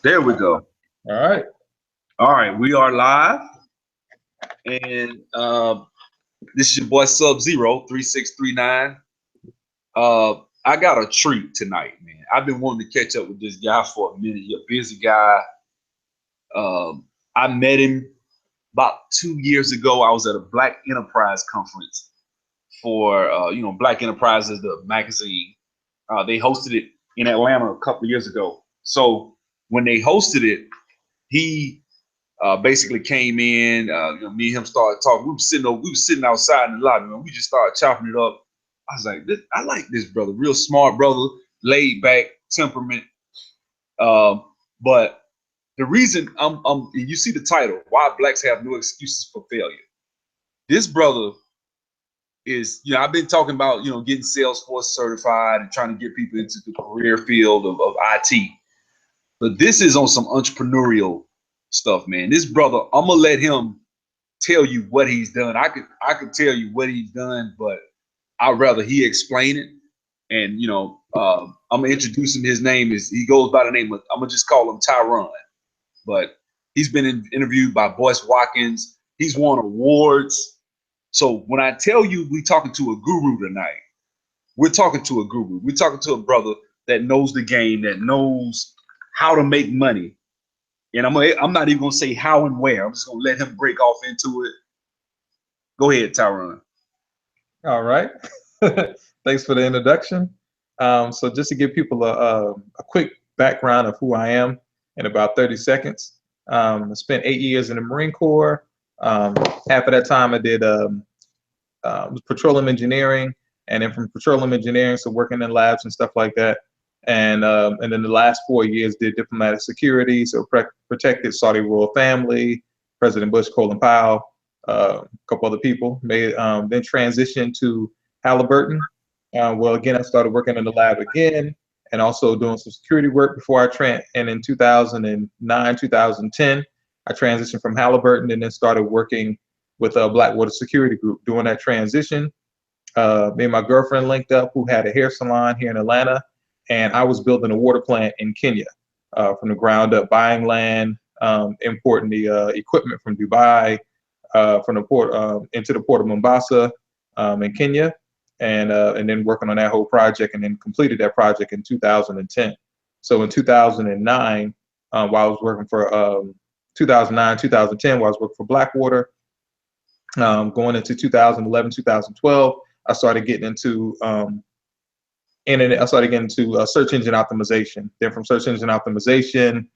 There we go. All right. All right, we are live, and this is your boy Sub-Zero 3639. I got a treat tonight, man. I've been wanting to catch up with this guy for a minute. He's a busy guy. I met him about 2 years ago. I was at a Black Enterprise conference for Black Enterprise is the magazine. They hosted it in Atlanta a couple of years ago. So when they hosted it, he basically came in. Me and him started talking. We were sitting outside in the lobby, and we just started chopping it up. I was like, I like this brother, real smart brother, laid back, temperament. But the reason you see the title, Why Blacks Have No Excuses for Failure. This brother is, I've been talking about, getting Salesforce certified and trying to get people into the career field of IT. But this is on some entrepreneurial stuff, man. This brother, I'm gonna let him tell you what he's done. I could tell you what he's done, but I'd rather he explain it. And I'm gonna introduce him. His name he goes by the name of, I'm gonna just call him Tieron. But he's been interviewed by Boyce Watkins. He's won awards. So when I tell you we talking to a guru tonight, we're talking to a guru. We're talking to a brother that knows the game, that knows how to make money. And I'm not even gonna say how and where. I'm just gonna let him break off into it. Go ahead, Tieron. All right. Thanks for the introduction. So just to give people a quick background of who I am in about 30 seconds. I spent 8 years in the Marine Corps. Half of that time I did petroleum engineering, and then from petroleum engineering, so working in labs and stuff like that. And then the last 4 years did diplomatic security, so protected Saudi royal family, President Bush, Colin Powell, a couple other people. Then transitioned to Halliburton. Well, again, I started working in the lab again, and also doing some security work before and in 2009, 2010, I transitioned from Halliburton and then started working with a Blackwater Security Group. During that transition, me and my girlfriend linked up, who had a hair salon here in Atlanta, and I was building a water plant in Kenya from the ground up, buying land, importing the equipment from Dubai, from the port into the port of Mombasa in Kenya, and then working on that whole project, and then completed that project in 2010. So in 2009, while I was working for 2009, 2010, while I was working for Blackwater, going into 2011, 2012, I started getting into search engine optimization. Then from search engine optimization,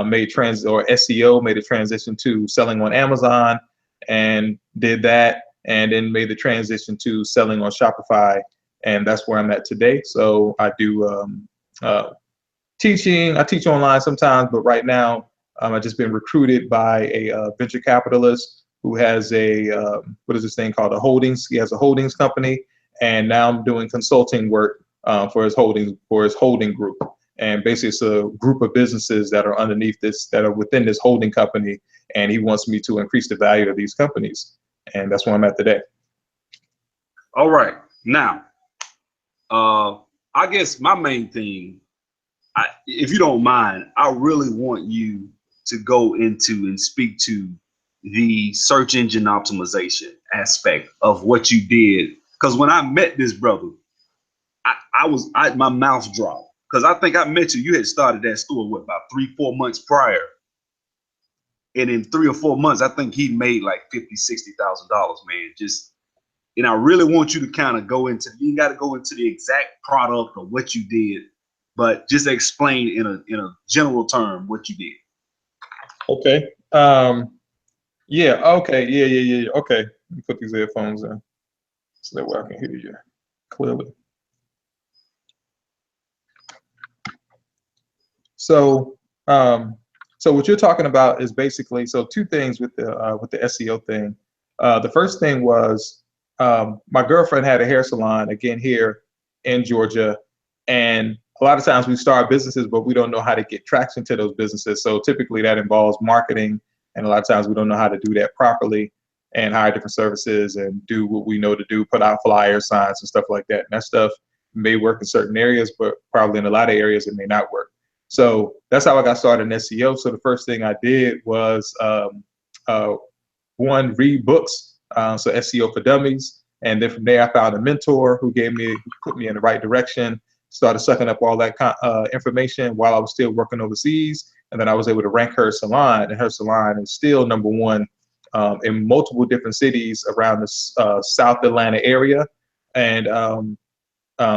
made a transition to selling on Amazon, and did that, and then made the transition to selling on Shopify, and that's where I'm at today. So I do teaching. I teach online sometimes, but right now I've just been recruited by a venture capitalist who has what is this thing called, a holdings? He has a holdings company, and now I'm doing consulting work for his holding group. And basically it's a group of businesses that are underneath this, that are within this holding company, and he wants me to increase the value of these companies. And that's where I'm at today. All right. Now, I guess my main thing, if you don't mind, I really want you to go into and speak to the search engine optimization aspect of what you did. Because when I met this brother, my mouth dropped. Because I think I met you had started that store, about 3-4 months prior. And in 3 or 4 months, I think he made like $50,000-$60,000, man. And I really want you to kind of go into, you got to go into the exact product of what you did, but just explain in a general term what you did. Okay. Yeah. Okay. Yeah. Okay. Let me put these earphones in so that way I can hear you clearly. So what you're talking about is basically, so two things with the SEO thing. The first thing was, my girlfriend had a hair salon, again, here in Georgia. And a lot of times we start businesses, but we don't know how to get traction to those businesses. So typically that involves marketing. And a lot of times we don't know how to do that properly and hire different services and do what we know to do, put out flyers, signs, and stuff like that. And that stuff may work in certain areas, but probably in a lot of areas it may not work. So that's how I got started in SEO. So the first thing I did was one, read books, so SEO for Dummies, and then from there I found a mentor who put me in the right direction. Started sucking up all that information while I was still working overseas, and then I was able to rank her salon, and her salon is still #1 in multiple different cities around the South Atlanta area, and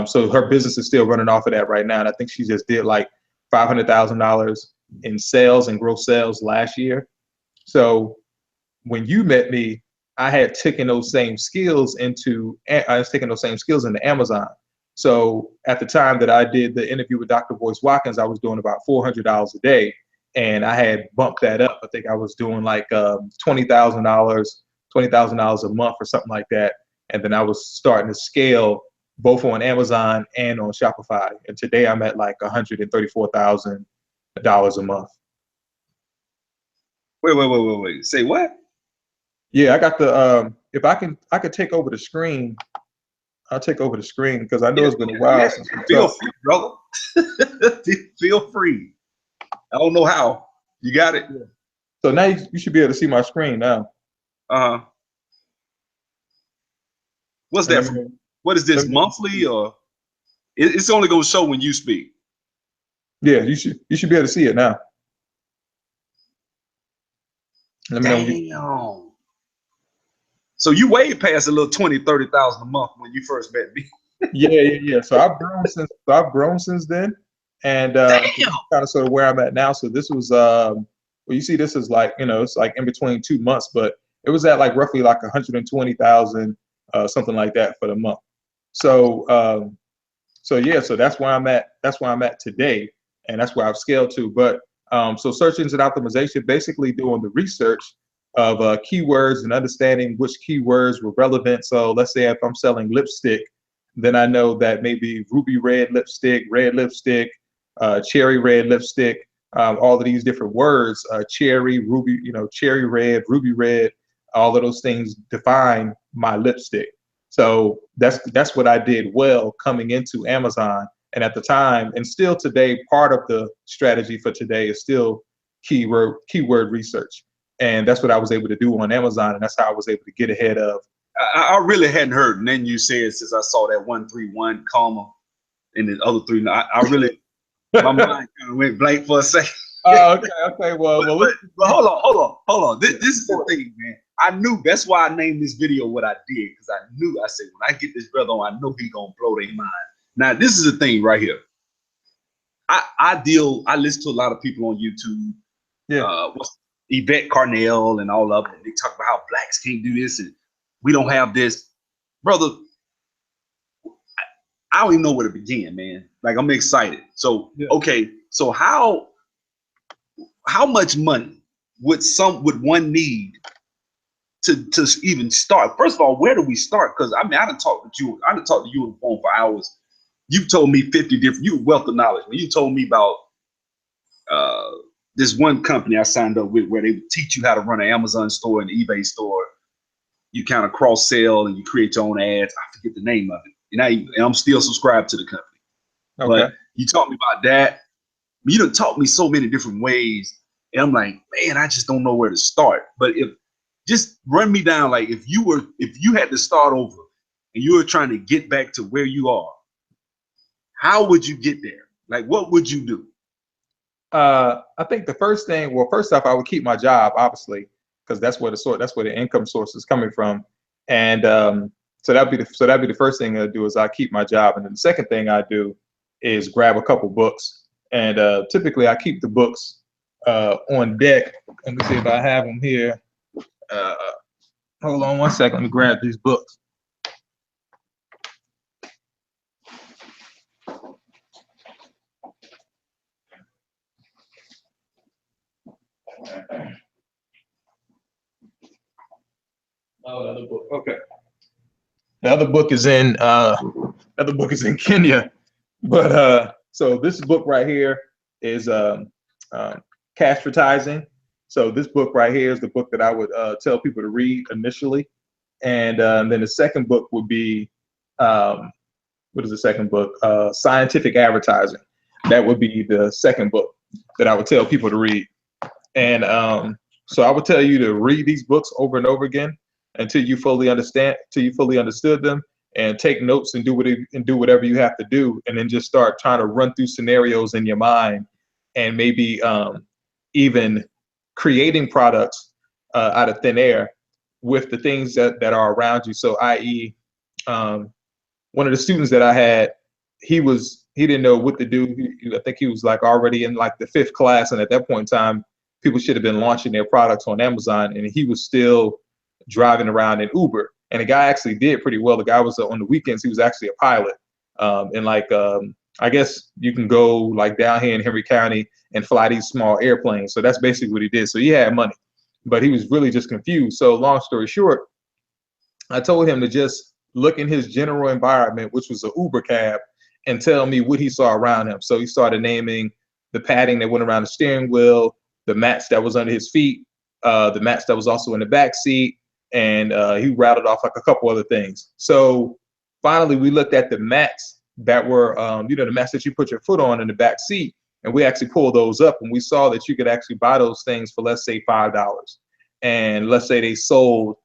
so her business is still running off of that right now. And I think she just did like $500,000 in sales and gross sales last year. So when you met me, I had taken those same skills into Amazon. So at the time that I did the interview with Dr. Boyce Watkins, I was doing about $400 a day, and I had bumped that up. I think I was doing like $20,000 a month or something like that. And then I was starting to scale both on Amazon and on Shopify. And today I'm at like $134,000 a month. Wait. Say what? Yeah, I got the I could take over the screen. I'll take over the screen because I know it's been a while since we Feel talked. free, brother. Feel free. I don't know how. You got it? Yeah. So now you should be able to see my screen now. What's that from? What is this, monthly, or it's only gonna show when you speak? Yeah, you should be able to see it now. Let me know. So you way past a little 20,000-30,000 a month when you first met me. Yeah. So I've grown since then, and kind of sort of where I'm at now. So this was well, you see, this is like, it's like in between 2 months, but it was at like roughly like 120,000, something like that for the month. So yeah, so that's where I'm at. That's where I'm at today, and that's where I've scaled to. But so search engine optimization, basically doing the research of keywords and understanding which keywords were relevant. So let's say if I'm selling lipstick, then I know that maybe ruby red lipstick, cherry red lipstick, all of these different words, cherry, ruby, cherry red, ruby red, all of those things define my lipstick. So that's what I did well coming into Amazon. And at the time, and still today, part of the strategy for today is still keyword research. And that's what I was able to do on Amazon, and that's how I was able to get ahead of. I really hadn't heard, and then you said, since I saw that 131 comma and the other three, I really my mind kind of went blank for a second. Okay. Well, but hold on. This is the thing, man. I knew, that's why I named this video what I did, because I said, when I get this brother on, I know he's gonna blow their mind. Now, this is the thing right here. I listen to a lot of people on YouTube. Yeah. Yvette Carnell and all of them. They talk about how blacks can't do this and we don't have this. Brother, I don't even know where to begin, man. Like, I'm excited. So, yeah. Okay, so how much money would one need to even start? First of all, where do we start? Because I done talked to you on the phone for hours. You've told me 50 different, you wealth of knowledge. You told me about this one company I signed up with where they would teach you how to run an Amazon store and an eBay store. You kind of cross sell and you create your own ads. I forget the name of it. And I'm still subscribed to the company. Okay. But you taught me about that. You done taught me so many different ways. And I'm like, man, I just don't know where to start. But just run me down, like if you had to start over and you were trying to get back to where you are, how would you get there? Like, what would you do? I think the first thing, well, first off, I would keep my job, obviously, because that's where the income source is coming from. And so that'd be the first thing I do is I keep my job. And then the second thing I do is grab a couple books. And typically I keep the books on deck. Let me see if I have them here. Hold on one second. Let me grab these books. Oh, the other book. Okay. The other book is in Kenya, but so this book right here is Castratising. So this book right here is the book that I would tell people to read initially, and then the second book would be what is the second book? Scientific Advertising. that would be the second book that I would tell people to read. And so I would tell you to read these books over and over again until you fully understood them, and take notes and do whatever you have to do, and then just start trying to run through scenarios in your mind, and maybe even creating products out of thin air with the things that are around you. So, i.e., one of the students that I had, he didn't know what to do. I think he was like already in like the 5th class, and at that point in time, people should have been launching their products on Amazon, and he was still driving around in Uber. And the guy actually did pretty well. The guy was on the weekends, he was actually a pilot. And I guess you can go like down here in Henry County and fly these small airplanes. So that's basically what he did. So he had money, but he was really just confused. So long story short, I told him to just look in his general environment, which was an Uber cab, and tell me what he saw around him. So he started naming the padding that went around the steering wheel, the mats that was under his feet, the mats that was also in the back seat, and he rattled off like a couple other things. So finally, we looked at the mats that were, the mats that you put your foot on in the back seat, and we actually pulled those up, and we saw that you could actually buy those things for, let's say, $5, and let's say they sold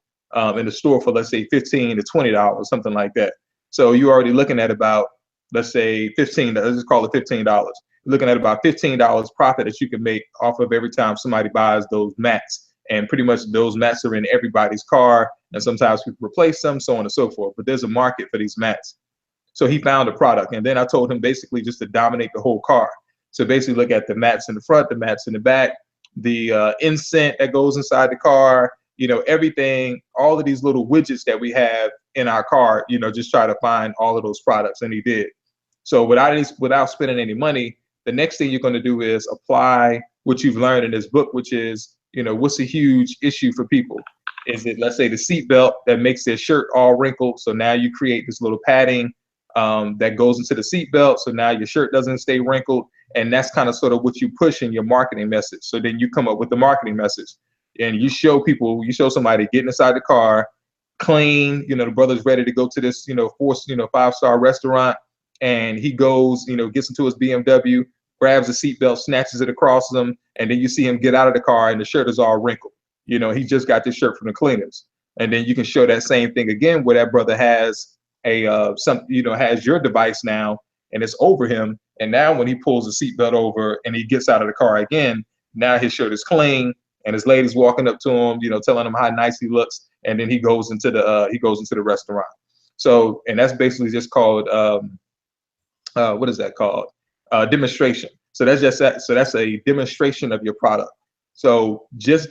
in the store for, let's say, $15 to $20, something like that. So you're already looking at about, let's say, $15. Let's just call it $15. Looking at about $15 profit that you can make off of every time somebody buys those mats. And pretty much those mats are in everybody's car, and sometimes people replace them, so on and so forth. But there's a market for these mats. So he found a product, and then I told him basically just to dominate the whole car. So basically look at the mats in the front, the mats in the back, the incense that goes inside the car, everything, all of these little widgets that we have in our car, just try to find all of those products. And he did. So without spending any money, the next thing you're going to do is apply what you've learned in this book, which is, what's a huge issue for people? Is it, let's say, the seatbelt that makes their shirt all wrinkled? So now you create this little padding that goes into the seatbelt, so now your shirt doesn't stay wrinkled. And that's kind of sort of what you push in your marketing message. So then you come up with the marketing message, and you show somebody getting inside the car, clean, the brother's ready to go to this, 5-star restaurant, and he goes, gets into his BMW, grabs a seatbelt, snatches it across him, and then you see him get out of the car and the shirt is all wrinkled. He just got this shirt from the cleaners. And then you can show that same thing again where that brother has has your device now, and it's over him. And now when he pulls the seatbelt over and he gets out of the car again, now his shirt is clean, and his lady's walking up to him, telling him how nice he looks, and then he goes into the restaurant. So, and that's basically just called what is that called? Demonstration. So that's just that. So that's a demonstration of your product. So just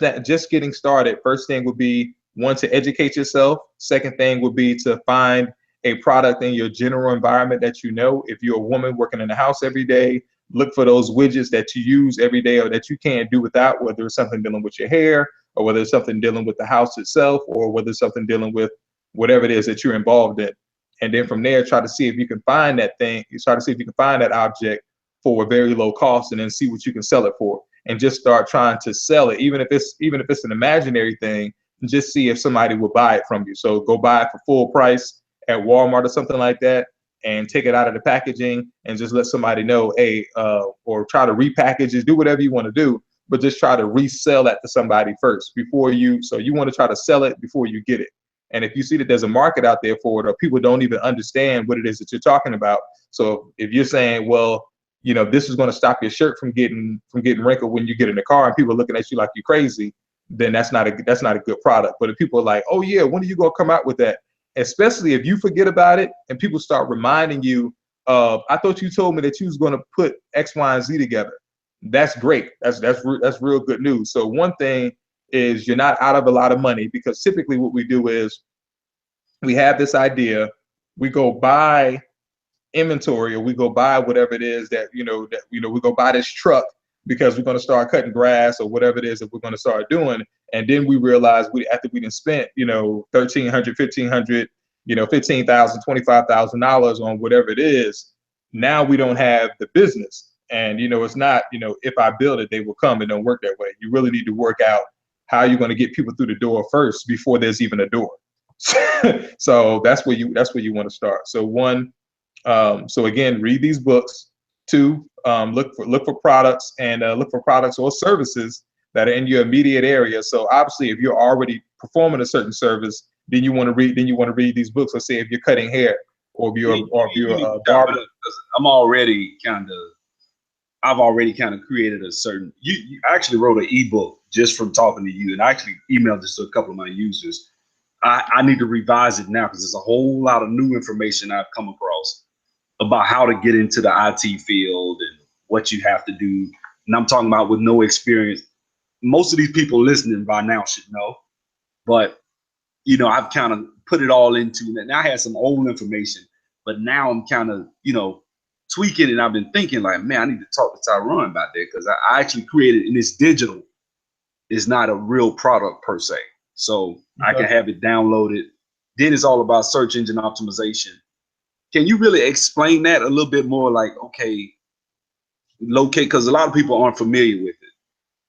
getting started. First thing would be, one, to educate yourself. Second thing would be to find a product in your general environment that if you're a woman working in the house every day, look for those widgets that you use every day or that you can't do without, whether it's something dealing with your hair, or whether it's something dealing with the house itself, or whether it's something dealing with whatever it is that you're involved in. And then from there, try to see if you can find that thing. You try to see if you can find that object for a very low cost, and then see what you can sell it for, and just start trying to sell it. Even if it's an imaginary thing, just see if somebody will buy it from you. So go buy it for full price at Walmart or something like that, and take it out of the packaging and just let somebody know, hey, or try to repackage it, do whatever you want to do, but just try to resell that to somebody first so you want to try to sell it before you get it. And if you see that there's a market out there for it, or people don't even understand what it is that you're talking about. So if you're saying, well, this is going to stop your shirt from getting wrinkled when you get in the car, and people are looking at you like you're crazy, then that's not a good product. But if people are like, oh yeah, when are you going to come out with that? Especially if you forget about it and people start reminding you of, I thought you told me that you was going to put X, Y, and Z together. That's great. That's real good news. So one thing is, you're not out of a lot of money, because typically what we do is we have this idea, we go buy inventory, or we go buy whatever it is that, we go buy this truck because we're going to start cutting grass or whatever it is that we're going to start doing. And then we realize after we done spent, $1,300, $1,500, $15,000, $25,000 on whatever it is, now we don't have the business. And, it's not, if I build it, they will come. It don't work that way. You really need to work out how you're going to get people through the door first before there's even a door. So that's where you want to start. So so again, read these books, Two, look for products and look for products or services that are in your immediate area. So obviously, if you're already performing a certain service, then you want to read these books. Let's say if you're cutting hair, or if You you're need to a chop it barber. up, 'cause I've already kind of created a certain. You actually wrote an ebook just from talking to you, and I actually emailed this to a couple of my users. I need to revise it now because there's a whole lot of new information I've come across about how to get into the IT field and what you have to do. And I'm talking about with no experience. Most of these people listening by now should know, but I've kind of put it all into that. Now I had some old information, but now I'm kind of, tweaking it. I've been thinking like, man, I need to talk to Tieron about that because I actually created, and it's digital. It's not a real product per se. So I can have it downloaded. Then it's all about search engine optimization. Can you really explain that a little bit more? Like, okay, locate, because a lot of people aren't familiar with it.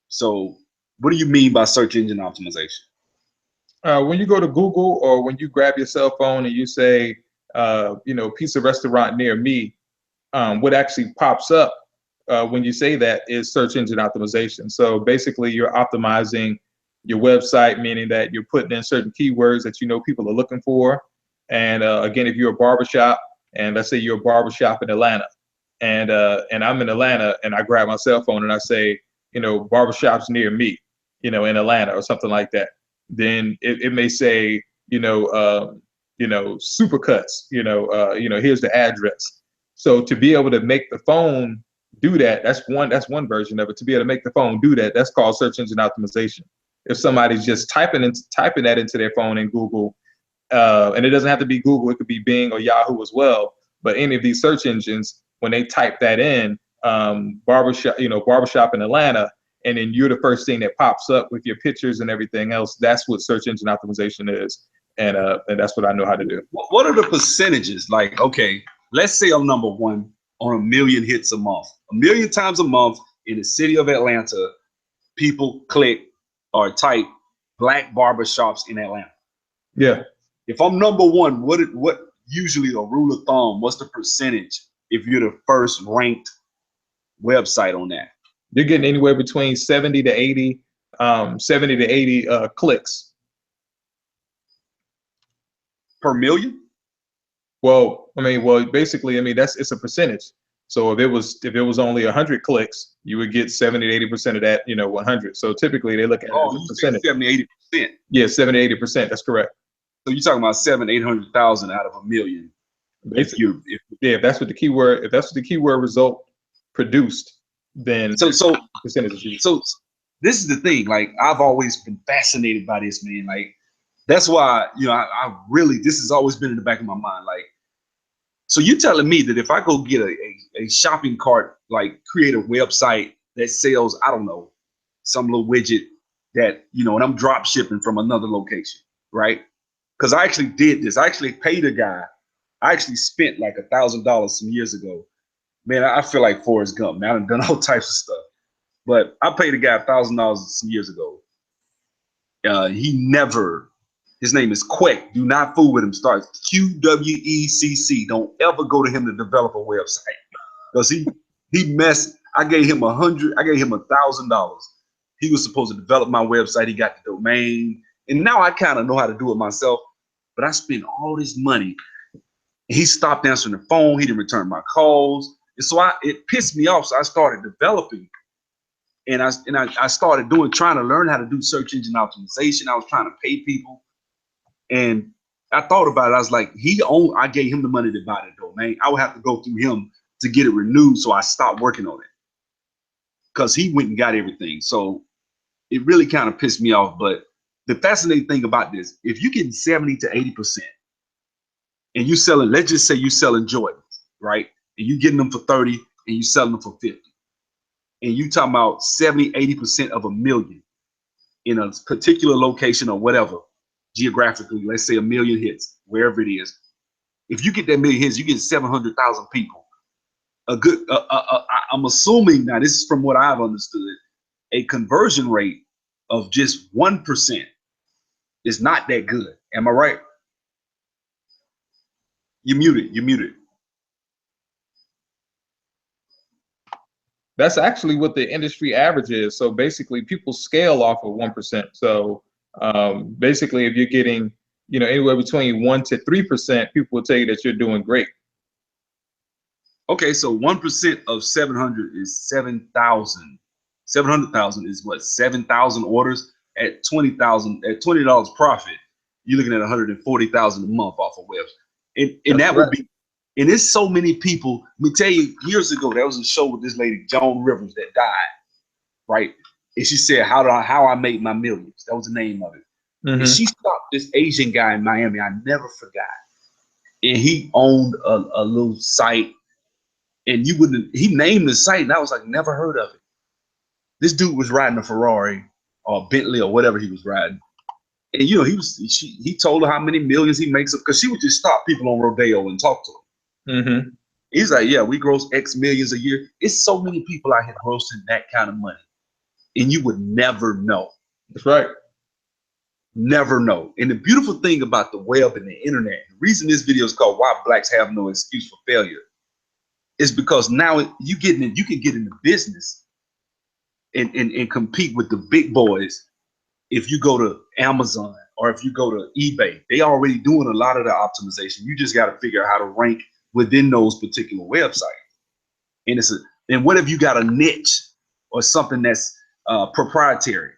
So what do you mean by search engine optimization? When you go to Google, or when you grab your cell phone and you say, pizza restaurant near me, what actually pops up when you say that is search engine optimization. So basically, you're optimizing your website, meaning that you're putting in certain keywords that people are looking for. And again, if you're a barbershop, and let's say you're a barbershop in Atlanta, and I'm in Atlanta, and I grab my cell phone and I say, barbershops near me, in Atlanta or something like that, then it may say, Supercuts, here's the address. So to be able to make the phone do that, that's one version of it. To be able to make the phone do that, that's called search engine optimization. If somebody's just typing that into their phone in Google, and it doesn't have to be Google, it could be Bing or Yahoo as well. But any of these search engines, when they type that in, barbershop in Atlanta, and then you're the first thing that pops up with your pictures and everything else, that's what search engine optimization is. And that's what I know how to do. What are the percentages? Like, okay, let's say I'm number one on a million hits a month. A million times a month in the city of Atlanta, people click or type black barbershops in Atlanta. Yeah. If I'm number one, what usually a rule of thumb, what's the percentage if you're the first ranked website on that? You're getting anywhere between 70 to 80 clicks Per million? Well, basically, it's a percentage. So if it was only 100 clicks, you would get 70 to 80% of that, 100. So typically they look at it as a percentage. 70, 80%. Yeah, 70, 80%. That's correct. So you're talking about 700,000, 800,000 out of a million. Basically, if that's what the keyword result produced, then percentage. So this is the thing. Like, I've always been fascinated by this, man. Like, that's why, I really, this has always been in the back of my mind. Like, so you're telling me that if I go get a shopping cart, like create a website that sells, I don't know, some little widget that, and I'm drop shipping from another location, right? Because I actually did this. I actually paid a guy. I actually spent like $1,000 some years ago. Man, I feel like Forrest Gump. Man, I've done all types of stuff. But I paid a guy $1,000 some years ago. His name is Queck. Do not fool with him. Starts QWECC. Don't ever go to him to develop a website because he messed. I gave him $1,000. He was supposed to develop my website. He got the domain, and now I kind of know how to do it myself. But I spent all this money. He stopped answering the phone. He didn't return my calls, and so it pissed me off. So I started developing. And I started trying to learn how to do search engine optimization. I was trying to pay people. And I thought about it. I was like, I gave him the money to buy the domain. I would have to go through him to get it renewed. So I stopped working on it because he went and got everything. So it really kind of pissed me off. But the fascinating thing about this, if you're getting 70 to 80% and you selling, let's just say you're selling Jordans, right? And you're getting them for 30 and you selling them for 50. And you talking about 70, 80% of a million in a particular location or whatever, geographically, let's say a million hits, wherever it is. If you get that million hits, you get 700,000 people. I'm assuming, now this is from what I've understood, a conversion rate of just 1% is not that good. Am I right? You're muted. That's actually what the industry average is. So basically, people scale off of 1%. So basically, if you're getting, anywhere between 1 to 3%, people will tell you that you're doing great. Okay, so 1% of 700 is 7,000. 700,000 is what? 7,000 orders at 20,000 at $20 profit. You're looking at 140,000 a month off of webs, and that would be. And there's so many people. Let me tell you, years ago, there was a show with this lady, Joan Rivers, that died, right? And she said, how I made my millions. That was the name of it. Mm-hmm. And she stopped this Asian guy in Miami. I never forgot. And he owned a little site. And he named the site, and I was like, never heard of it. This dude was riding a Ferrari or a Bentley or whatever he was riding. And he told her how many millions he makes up, because she would just stop people on Rodeo and talk to them. Mm-hmm. He's like, yeah, we gross X millions a year. It's so many people out here grossing that kind of money. And you would never know. That's right. Never know. And the beautiful thing about the web and the internet, the reason this video is called Why Blacks Have No Excuse for Failure, is because now you can get into business and compete with the big boys. If you go to Amazon or if you go to eBay, they already doing a lot of the optimization. You just got to figure out how to rank within those particular websites. And what if you got a niche or something that's proprietary,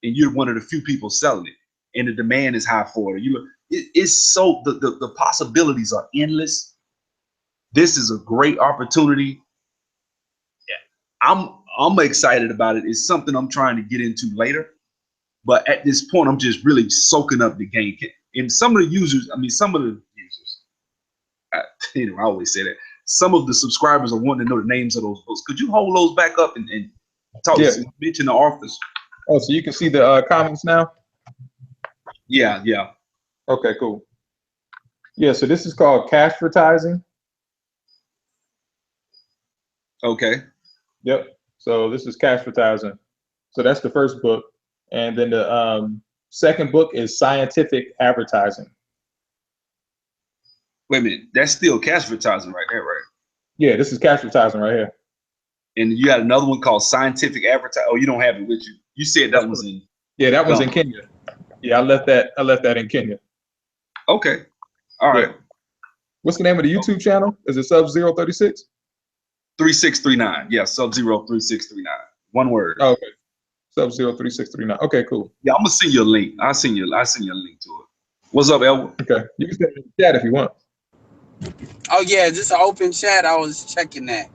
and you're one of the few people selling it, and the demand is high for it? It's so the possibilities are endless. This is a great opportunity. I'm excited about it. It's something I'm trying to get into later. But at this point, I'm just really soaking up the game. And some of the users, I always say that. Some of the subscribers are wanting to know the names of those books. Could you hold those back up and talk to mention the authors? Oh, so you can see the comments now? Yeah. Okay, cool. Yeah, so this is called Cashvertising. Okay. Yep. So this is Cashvertising. So that's the first book. And then the second book is Scientific Advertising. Wait a minute. That's still Cashvertising right there, right? Yeah, this is Cashvertising right here. And you got another one called Scientific Advertising. Oh, you don't have it with you. You said that was in. Yeah, that one's in Kenya. Yeah, I left that in Kenya. Okay. All right. Yeah. What's the name of the YouTube channel? Is it Sub-036? 3639. Yeah, Sub-0 3639. One word. Oh, okay. Sub-03639. Okay, cool. Yeah, I'm gonna send you a link. I'll send you a link to it. What's up, Elwood? Okay. You can send it in the chat if you want. Oh yeah, this is an open chat. I was checking that.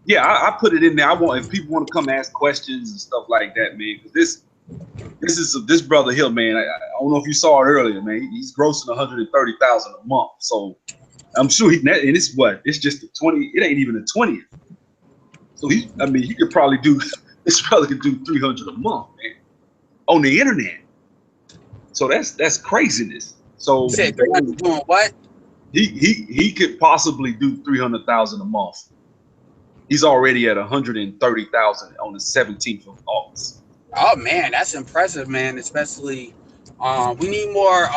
Yeah, I put it in there. If people want to come ask questions and stuff like that, man, because this brother here, man. I don't know if you saw it earlier, man. He's grossing 130,000 a month. So I'm sure and it's just the 20. It ain't even the 20th. So he could probably do. This brother could do 300 a month, man, on the internet. So that's craziness. So You said doing what? He could possibly do 300,000 a month. He's already at 130,000 on the 17th of August. Oh man, that's impressive, man. Especially, we need more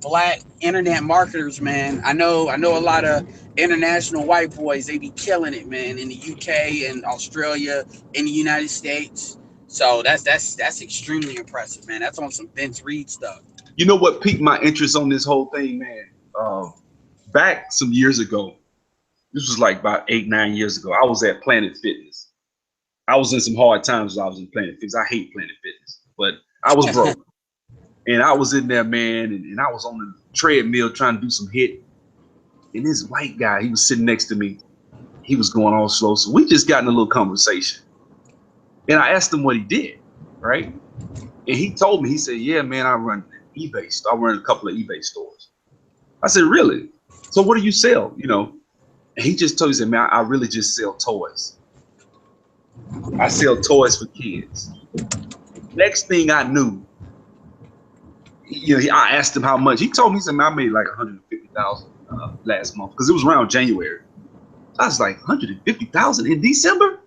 black internet marketers, man. I know a lot of international white boys. They be killing it, man, in the UK and Australia, in the United States. So that's extremely impressive, man. That's on some Vince Reed stuff. You know what piqued my interest on this whole thing, man? Back some years ago, this was like about 8-9 years ago, I was at Planet Fitness. I was in some hard times when I was in Planet Fitness. I hate Planet Fitness, but I was broke. And I was in there, man, and I was on the treadmill trying to do some HIIT. And this white guy, he was sitting next to me. He was going all slow. So we just got in a little conversation. And I asked him what he did, right? And he told me, he said, yeah, man, I run eBay. I run a couple of eBay stores. I said, really? So what do you sell? And he just told me, he said, man, I really just sell toys. I sell toys for kids. Next thing I knew, I asked him how much. He told me, he said, man, I made like 150,000 last month, because it was around January. I was like, 150,000 in December?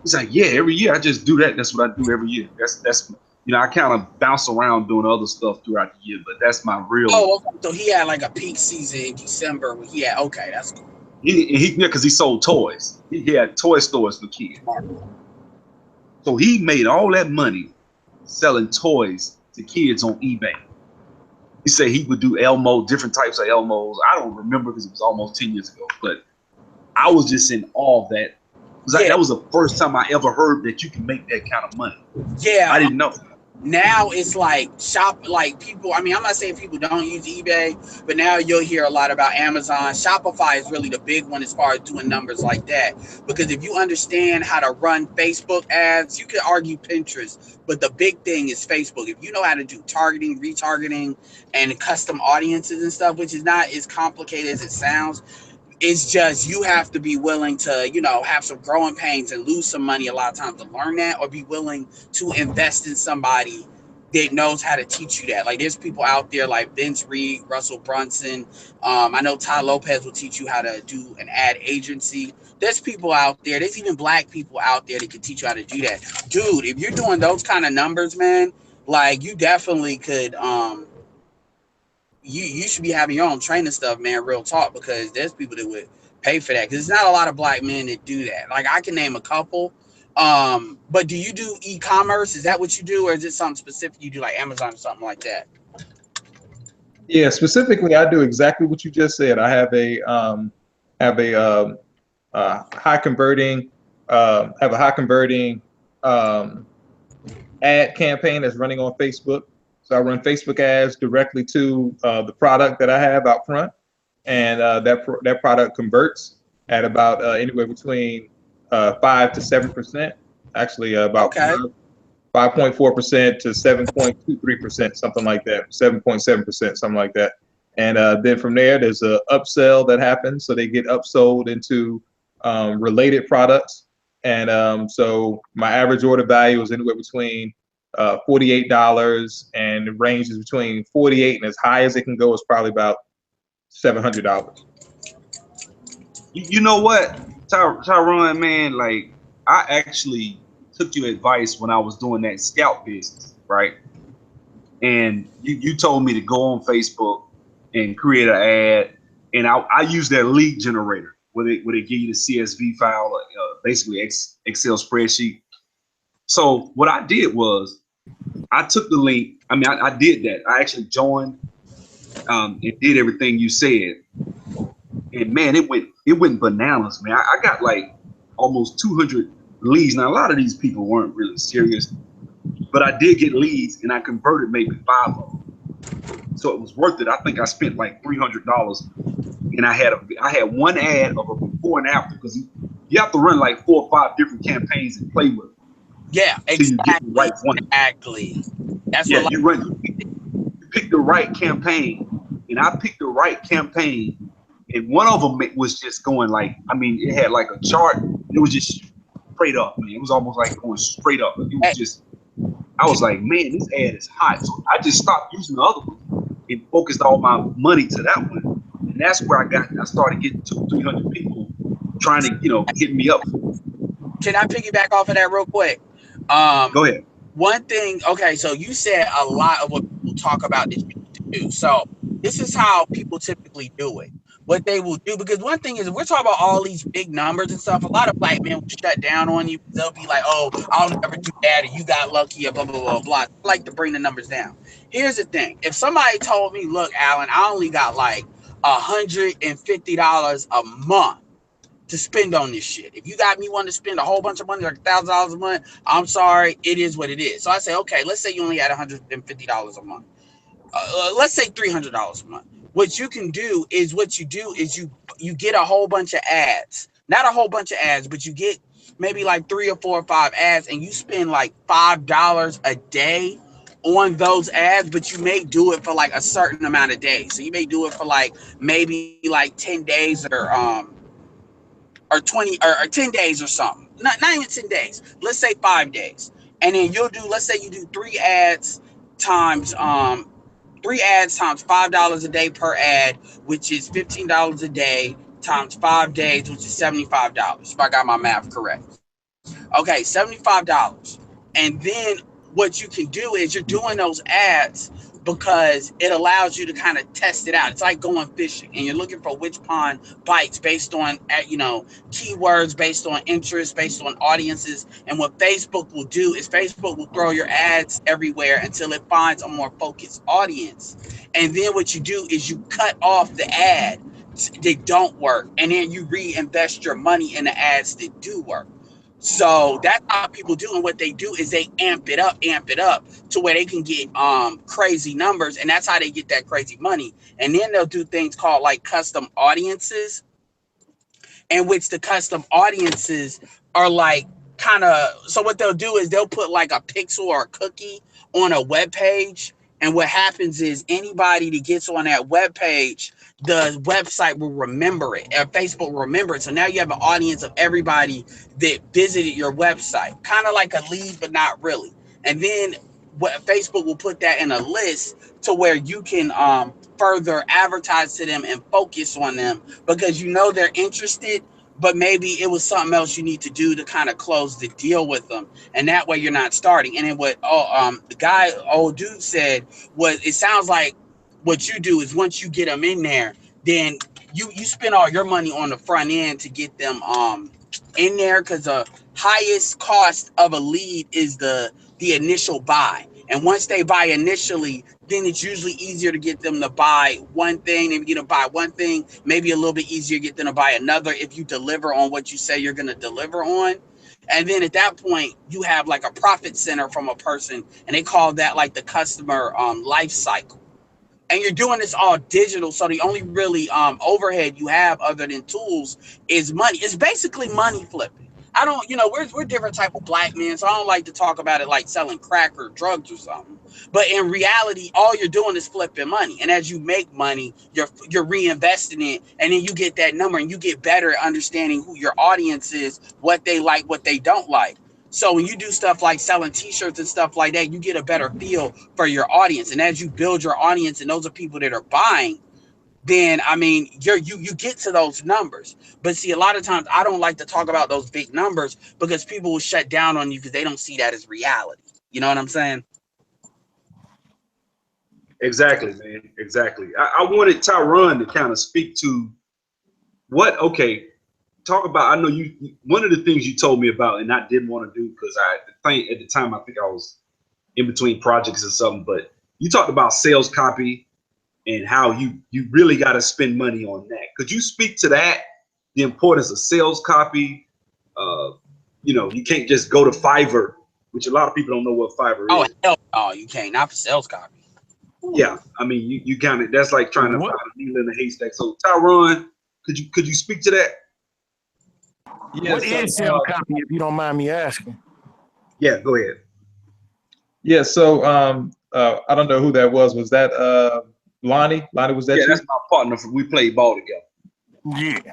He's like, yeah, every year I just do that. That's what I do every year. That's I kind of bounce around doing other stuff throughout the year, but that's my real. Oh, so he had like a peak season in December. Okay, that's cool. Because he sold toys. He had toy stores for kids. So he made all that money selling toys to kids on eBay. He said he would do Elmo, different types of Elmos. I don't remember because it was almost 10 years ago, but I was just in awe of that. That was the first time I ever heard that you can make that kind of money. Yeah. I didn't know. Now it's like people, I mean, I'm not saying people don't use eBay, but now you'll hear a lot about Amazon. Shopify is really the big one as far as doing numbers like that. Because if you understand how to run Facebook ads, you can argue Pinterest, but the big thing is Facebook. If you know how to do targeting, retargeting, and custom audiences and stuff, which is not as complicated as it sounds, it's just you have to be willing to, have some growing pains and lose some money a lot of times to learn that, or be willing to invest in somebody that knows how to teach you that. Like there's people out there like Vince Reed, Russell Brunson. I know Ty Lopez will teach you how to do an ad agency. There's people out there. There's even black people out there that can teach you how to do that. Dude, if you're doing those kind of numbers, man, like you definitely could, you should be having your own training stuff, man, real talk, because there's people that would pay for that, because there's not a lot of black men that do that. Like I can name a couple, but do you do e-commerce? Is that what you do, or is it something specific you do, like Amazon or something like that? Yeah, specifically, I do exactly what you just said. I have a high converting ad campaign that's running on Facebook. So I run Facebook ads directly to the product that I have out front, and that product converts at about anywhere between 5 to 7%. Actually, about 5.4% to 7.23%, something like that. 7.7%, something like that. And then from there, there's a upsell that happens, so they get upsold into related products. And so my average order value is anywhere between $48, and the range is between 48 and as high as it can go is probably about $700. You know what, Tieron, man, like I actually took your advice when I was doing that scout business, right? And you told me to go on Facebook and create an ad, and I use their lead generator where they give you the CSV file, basically Excel spreadsheet. So what I did was I took the link. I mean, I did that. I actually joined and did everything you said. And man, it went bananas, man. I got like almost 200 leads. Now, a lot of these people weren't really serious, but I did get leads, and I converted maybe 5 of them. So it was worth it. I think I spent like $300, and I had one ad of a before and after, because you have to run like 4 or 5 different campaigns and play with them. Yeah, exactly. You get the right one. Exactly. That's yeah, what you pick the right campaign, and I picked the right campaign, and one of them was just going like, I mean, it had like a chart. It was just straight up, man. It was almost like going straight up. It was just, I was like, man, this ad is hot. So I just stopped using the other one and focused all my money to that one. And that's where I started getting 200-300 people trying to, hit me up. Can I piggyback off of that real quick? Go ahead. One thing, okay, so you said a lot of what people talk about that you need to do. So this is how people typically do it. What they will do, because one thing is, if we're talking about all these big numbers and stuff, a lot of black men will shut down on you. They'll be like, oh, I'll never do that, or you got lucky, or blah, blah, blah, blah. I like to bring the numbers down. Here's the thing. If somebody told me, look, Alan, I only got like $150 a month to spend on this shit. If you got me wanting to spend a whole bunch of money, like $1,000 a month, I'm sorry, it is what it is. So I say, okay, let's say you only had $150 a month. Let's say $300 a month. What you do is you get a whole bunch of ads. Not a whole bunch of ads, but you get maybe like 3 or 4 or 5 ads, and you spend like $5 a day on those ads, but you may do it for like a certain amount of days. So you may do it for like maybe like 10 days or 20 or 10 days or something. Not even 10 days. Let's say 5 days. And then let's say you do 3 ads times $5 a day per ad, which is $15 a day times 5 days, which is $75, if I got my math correct. Okay, $75. And then what you can do is you're doing those ads, because it allows you to kind of test it out. It's like going fishing and you're looking for which pond bites based on, keywords, based on interest, based on audiences. And what Facebook will do is Facebook will throw your ads everywhere until it finds a more focused audience. And then what you do is you cut off the ad that don't work, and then you reinvest your money in the ads that do work. So that's how people do, and what they do is they amp it up to where they can get crazy numbers, and that's how they get that crazy money. And then they'll do things called like custom audiences, in which the custom audiences are like kind of, so what they'll do is they'll put like a pixel or a cookie on a web page, and what happens is anybody that gets on that web page, the website will remember it, or Facebook will remember it. So now you have an audience of everybody that visited your website, kind of like a lead, but not really. And then what Facebook will put that in a list to where you can further advertise to them and focus on them, because you know they're interested, but maybe it was something else you need to do to kind of close the deal with them, and that way you're not starting. And then what the old dude said was, it sounds like what you do is once you get them in there, then you spend all your money on the front end to get them in there, because the highest cost of a lead is the initial buy. And once they buy initially, then it's usually easier to get them to buy one thing. If you get to buy one thing, maybe a little bit easier to get them to buy another if you deliver on what you say you're going to deliver on. And then at that point, you have like a profit center from a person, and they call that like the customer life cycle. And you're doing this all digital, so the only really overhead you have other than tools is money. It's basically money flipping. I don't, we're different type of black men, so I don't like to talk about it like selling crack or drugs or something. But in reality, all you're doing is flipping money. And as you make money, you're reinvesting it, and then you get that number, and you get better at understanding who your audience is, what they like, what they don't like. So when you do stuff like selling t-shirts and stuff like that, you get a better feel for your audience. And as you build your audience, and those are people that are buying, then I mean, you get to those numbers. But see, a lot of times I don't like to talk about those big numbers, because people will shut down on you because they don't see that as reality. You know what I'm saying? Exactly, man. Exactly. I wanted Tieron to kind of speak to talk about, I know you one of the things you told me about, and I didn't want to do because at the time I think I was in between projects or something, but you talked about sales copy and how you really got to spend money on that. Could you speak to that, the importance of sales copy? You can't just go to Fiverr, which a lot of people don't know what Fiverr is. Hell no, you can't. Not for sales copy. Yeah, I mean, you kind of, that's like trying to find a needle in a haystack. So Tieron, could you speak to that? Yeah, what is sales copy, if you don't mind me asking? Yeah, go ahead. Yeah, so I don't know who that was. Was that Lonnie? Lonnie, was that you? Yeah, that's my partner. We played ball together. Yeah.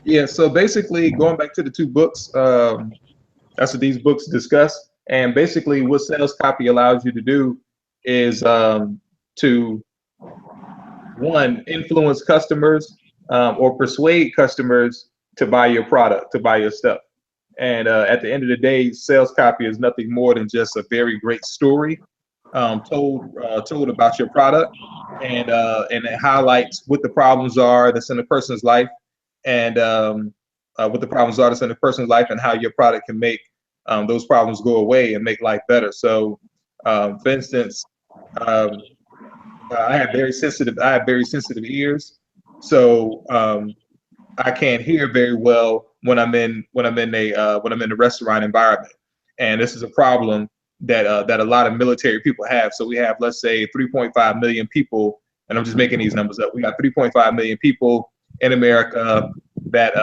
Yeah, so basically going back to the two books, that's what these books discuss. And basically what sales copy allows you to do is to, one, influence customers or persuade customers to buy your product, to buy your stuff. And at the end of the day, sales copy is nothing more than just a very great story told about your product, and it highlights what the problems are that's in a person's life, and what the problems are that's in a person's life, and how your product can make those problems go away and make life better. So, for instance, I have very sensitive ears, so I can't hear very well when I'm in a restaurant environment, and this is a problem that a lot of military people have. So we have, let's say, 3.5 million people, and I'm just making these numbers up. We got 3.5 million people in America that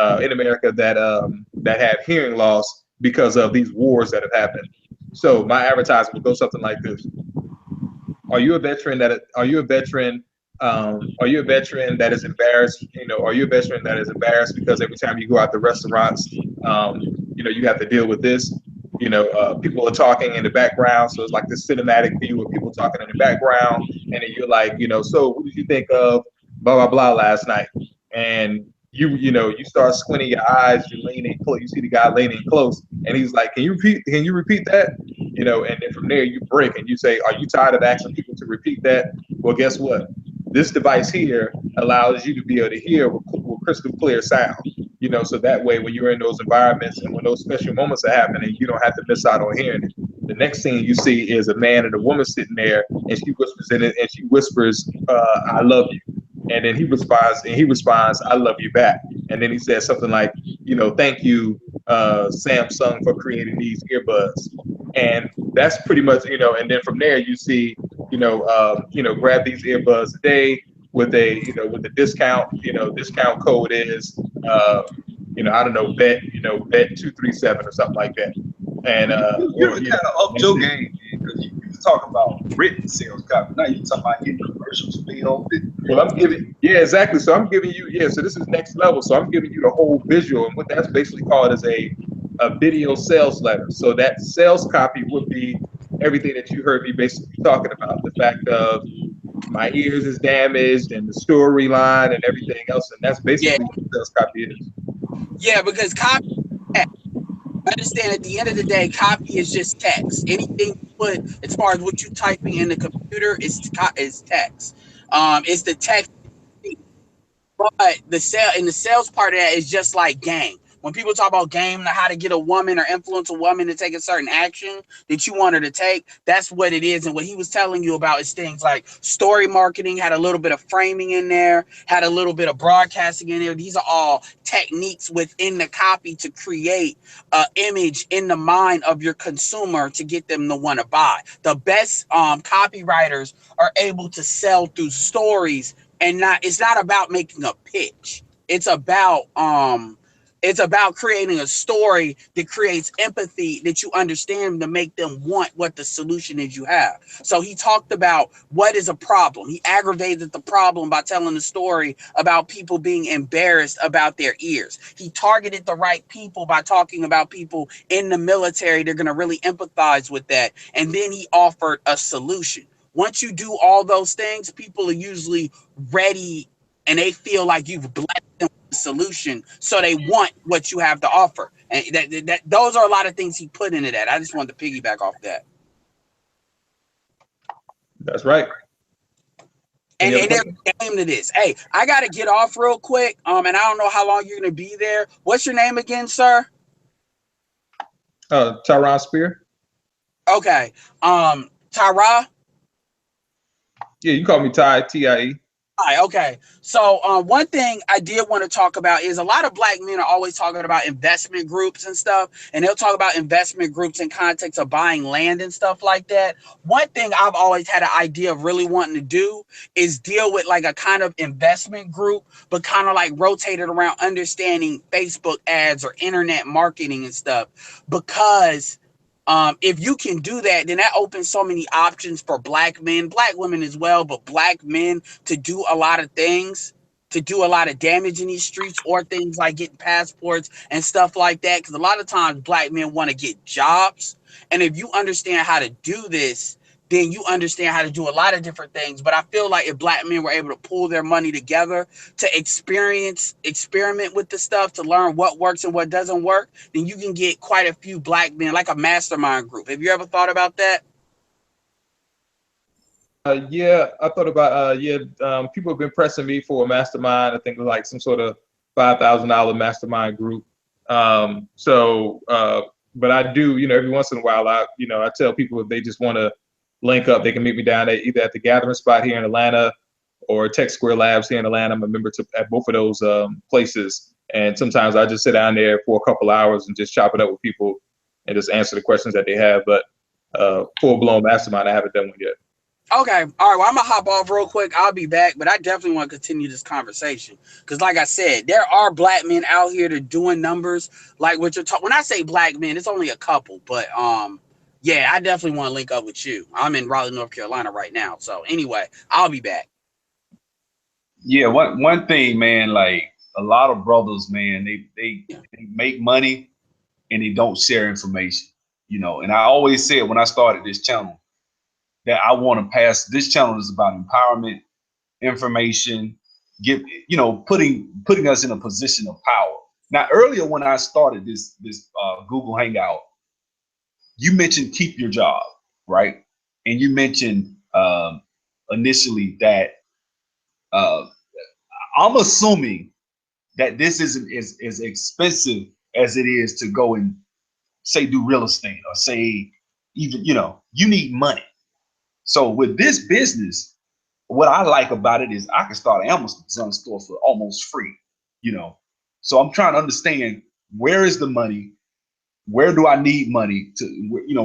have hearing loss because of these wars that have happened. So my advertisement will go something like this: Are you a veteran that is embarrassed? Are you a veteran that is embarrassed because every time you go out to restaurants, you have to deal with this? People are talking in the background, so it's like this cinematic view of people talking in the background, and then you're like, so what did you think of blah blah blah last night? And you start squinting your eyes, you're leaning close, you see the guy leaning close, and he's like, can you repeat that? And then from there you break and you say, are you tired of asking people to repeat that? Well, guess what? This device here allows you to be able to hear with crystal clear sound, so that way when you're in those environments and when those special moments are happening, you don't have to miss out on hearing it. The next thing you see is a man and a woman sitting there, and she whispers in it, and she whispers, I love you. And then he responds, I love you back. And then he says something like, thank you, Samsung, for creating these earbuds. And that's pretty much, and then from there you see, grab these earbuds today with a discount, discount code is, I don't know, bet 237 or something like that. And you kind of upped your game, because you was talking about written sales copy. Now you talking about getting commercials filmed. Well, I'm giving, yeah, exactly. So I'm giving you, so this is next level. So I'm giving you the whole visual, and what that's basically called is a video sales letter. So that sales copy would be everything that you heard me basically talking about. The fact of my ears is damaged and the storyline and everything else. And that's basically what the sales copy is. Yeah, because copy, understand at the end of the day, copy is just text. Anything you put as far as what you typing in the computer is text. It's the text. But the sales part of that is just like game. When people talk about game, how to get a woman or influence a woman to take a certain action that you want her to take, that's what it is. And what he was telling you about is things like story marketing, had a little bit of framing in there, had a little bit of broadcasting in there. These are all techniques within the copy to create an image in the mind of your consumer to get them to want to buy. The best copywriters are able to sell through stories, and it's not about making a pitch. It's about creating a story that creates empathy, that you understand, to make them want what the solution is you have. So he talked about what is a problem. He aggravated the problem by telling a story about people being embarrassed about their ears. He targeted the right people by talking about people in the military. They're going to really empathize with that. And then he offered a solution. Once you do all those things, people are usually ready and they feel like you've blessed them with the solution, so they want what you have to offer. And those are a lot of things he put into that. I just wanted to piggyback off that. That's right. And there's a game to this. Hey, I got to get off real quick. And I don't know how long you're going to be there. What's your name again, sir? Tieron Spear. Okay. Tyra? Yeah, you call me Ty, T-I-E. Hi, okay. So one thing I did want to talk about is a lot of black men are always talking about investment groups and stuff, and they'll talk about investment groups in context of buying land and stuff like that. One thing I've always had an idea of really wanting to do is deal with like a kind of investment group, but kind of like rotated around understanding Facebook ads or internet marketing and stuff, because if you can do that, then that opens so many options for black men, black women as well, but black men to do a lot of things, to do a lot of damage in these streets, or things like getting passports and stuff like that. Because a lot of times black men want to get jobs. And if you understand how to do this, then you understand how to do a lot of different things. But I feel like if black men were able to pull their money together to experiment with the stuff, to learn what works and what doesn't work, then you can get quite a few black men, like a mastermind group. Have you ever thought about that? Yeah, I thought about people have been pressing me for a mastermind. I think like some sort of $5,000 mastermind group. But I do, every once in a while, I tell people if they just want to link up, they can meet me down either at the gathering spot here in Atlanta or Tech Square Labs here in Atlanta. I'm a member at both of those places. And sometimes I just sit down there for a couple hours and just chop it up with people and just answer the questions that they have. But full-blown mastermind, I haven't done one yet. Okay. All right. Well, I'm going to hop off real quick. I'll be back, but I definitely want to continue this conversation. Because like I said, there are black men out here that are doing numbers like what you're talking. When I say black men, it's only a couple, but yeah, I definitely want to link up with you. I'm in Raleigh, North Carolina right now. So anyway, I'll be back. Yeah, one thing, man, like a lot of brothers, man, they make money and they don't share information, and I always said when I started this channel that I want to pass, this channel is about empowerment, information, putting us in a position of power. Now, earlier when I started this Google Hangout, you mentioned keep your job, right? And you mentioned initially that I'm assuming that this isn't as expensive as it is to go and say do real estate or say even, you need money. So with this business, what I like about it is I can start an Amazon store for almost free, So I'm trying to understand, where is the money? Where do I need money to,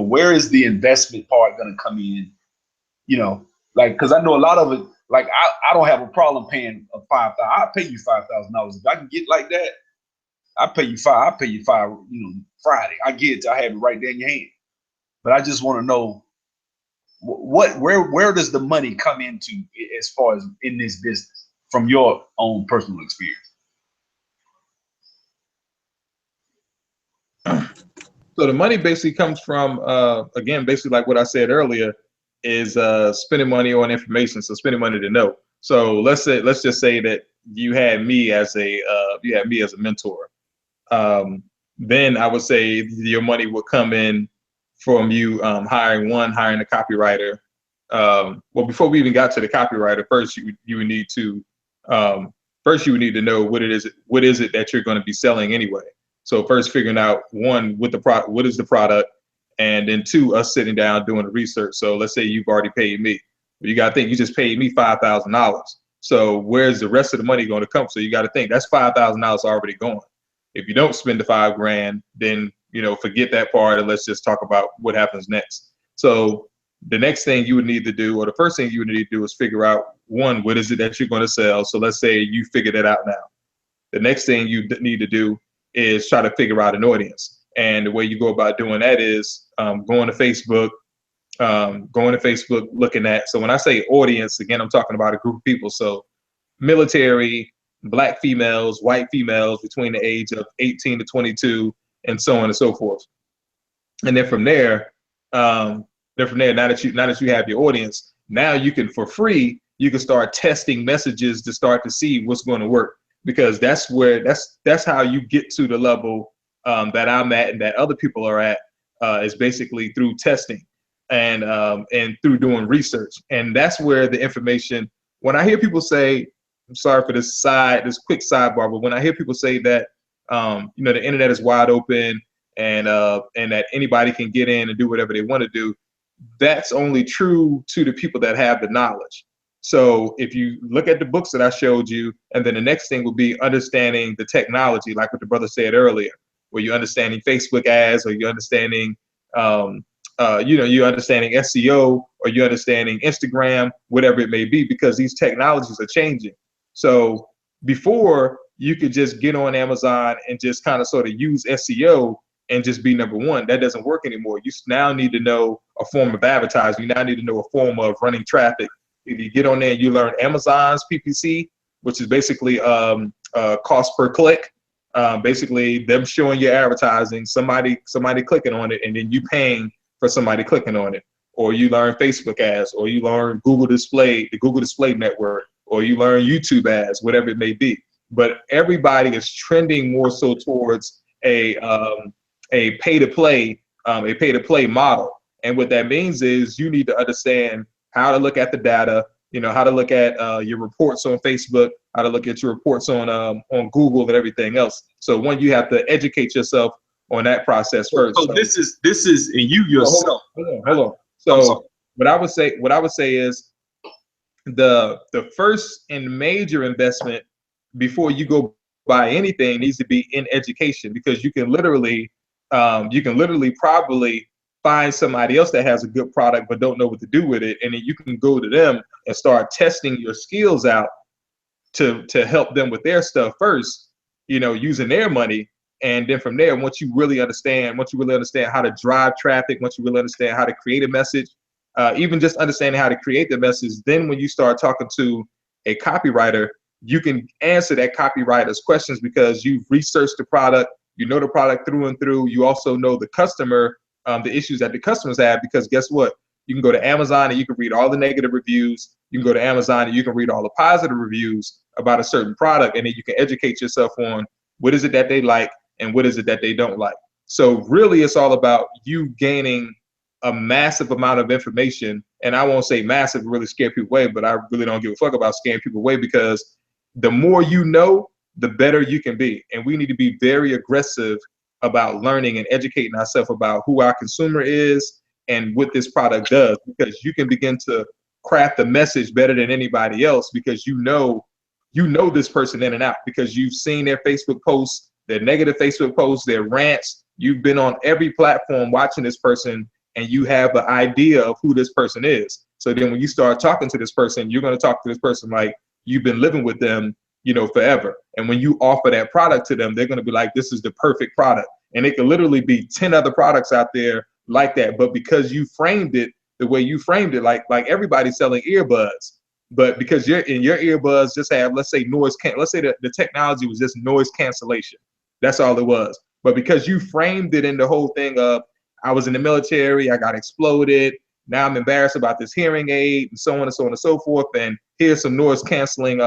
where is the investment part going to come in? Because I know a lot of it, like I don't have a problem paying $5,000. I'll pay you $5,000. If I can get like that, I'll pay you five, Friday. I get it. I have it right there in your hand. But I just want to know where does the money come into as far as in this business from your own personal experience? So the money basically comes from, again, basically like what I said earlier, is spending money on information. So spending money to know. So let's just say that you had me as a mentor. Then I would say your money would come in from you hiring a copywriter. Well, before we even got to the copywriter, first you would need to know what is it that you're going to be selling anyway. So first figuring out, one, what is the product, and then two, us sitting down doing the research. So let's say you've already paid me. You got to think you just paid me $5,000. So where's the rest of the money going to come? So you got to think that's $5,000 already gone. If you don't spend the $5,000, then forget that part and let's just talk about what happens next. So the next thing you would need to do, or the first thing you would need to do, is figure out, one, what is it that you're going to sell? So let's say you figured it out now. The next thing you need to do is try to figure out an audience. And the way you go about doing that is going to Facebook, looking at, so when I say audience, again, I'm talking about a group of people. So military, Black females, white females between the age of 18 to 22, and so on and so forth. And then from there, now that you have your audience, now you can, for free, you can start testing messages to start to see what's going to work, because that's how you get to the level that I'm at and that other people are at, is basically through testing and through doing research. And that's where the information, when I hear people say, I'm sorry for this quick sidebar, but when I hear people say that the internet is wide open and that anybody can get in and do whatever they want to do, that's only true to the people that have the knowledge. So if you look at the books that I showed you, and then the next thing will be understanding the technology, like what the brother said earlier, where you're understanding Facebook ads, or you're understanding you're understanding SEO, or you're understanding Instagram, whatever it may be, because these technologies are changing. So before, you could just get on Amazon and just kind of sort of use SEO and just be number one. That doesn't work anymore. You now need to know a form of advertising. You now need to know a form of running traffic. If you get on there and you learn Amazon's PPC, which is basically cost per click, basically them showing your advertising, somebody clicking on it, and then you paying for somebody clicking on it. Or you learn Facebook ads, or you learn the Google Display Network, or you learn YouTube ads, whatever it may be. But everybody is trending more so towards a pay-to-play model. And what that means is you need to understand how to look at the data, how to look at your reports on Facebook, how to look at your reports on Google and everything else. So one, you have to educate yourself on that process first. So this is and you yourself. Hold on. So what I would say is the first and major investment before you go buy anything needs to be in education, because you can literally probably find somebody else that has a good product but don't know what to do with it, and then you can go to them and start testing your skills out to help them with their stuff first, using their money. And then from there, once you really understand how to drive traffic, once you really understand how to create a message, even just understanding how to create the message, then when you start talking to a copywriter, you can answer that copywriter's questions because you've researched the product, you know the product through and through. You also know the customer, the issues that the customers have, because guess what? You can go to Amazon and you can read all the negative reviews. You can go to Amazon and you can read all the positive reviews about a certain product, and then you can educate yourself on what is it that they like and what is it that they don't like. So really, it's all about you gaining a massive amount of information. And I won't say massive, really scare people away, but I really don't give a fuck about scaring people away, because the more you know, the better you can be. And we need to be very aggressive about learning and educating ourselves about who our consumer is and what this product does, because you can begin to craft the message better than anybody else, because you know this person in and out, because you've seen their Facebook posts, their negative Facebook posts, their rants. You've been on every platform watching this person, and you have an idea of who this person is. So then when you start talking to this person, you're going to talk to this person like you've been living with them, you know, forever. And when you offer that product to them, they're going to be like, this is the perfect product. And it could literally be 10 other products out there like that. But because you framed it the way you framed it, like everybody's selling earbuds, but because your earbuds just have, let's say let's say the technology was just noise cancellation. That's all it was. But because you framed it in the whole thing of, I was in the military, I got exploded, now I'm embarrassed about this hearing aid, and so on and so on and so forth, and here's some noise canceling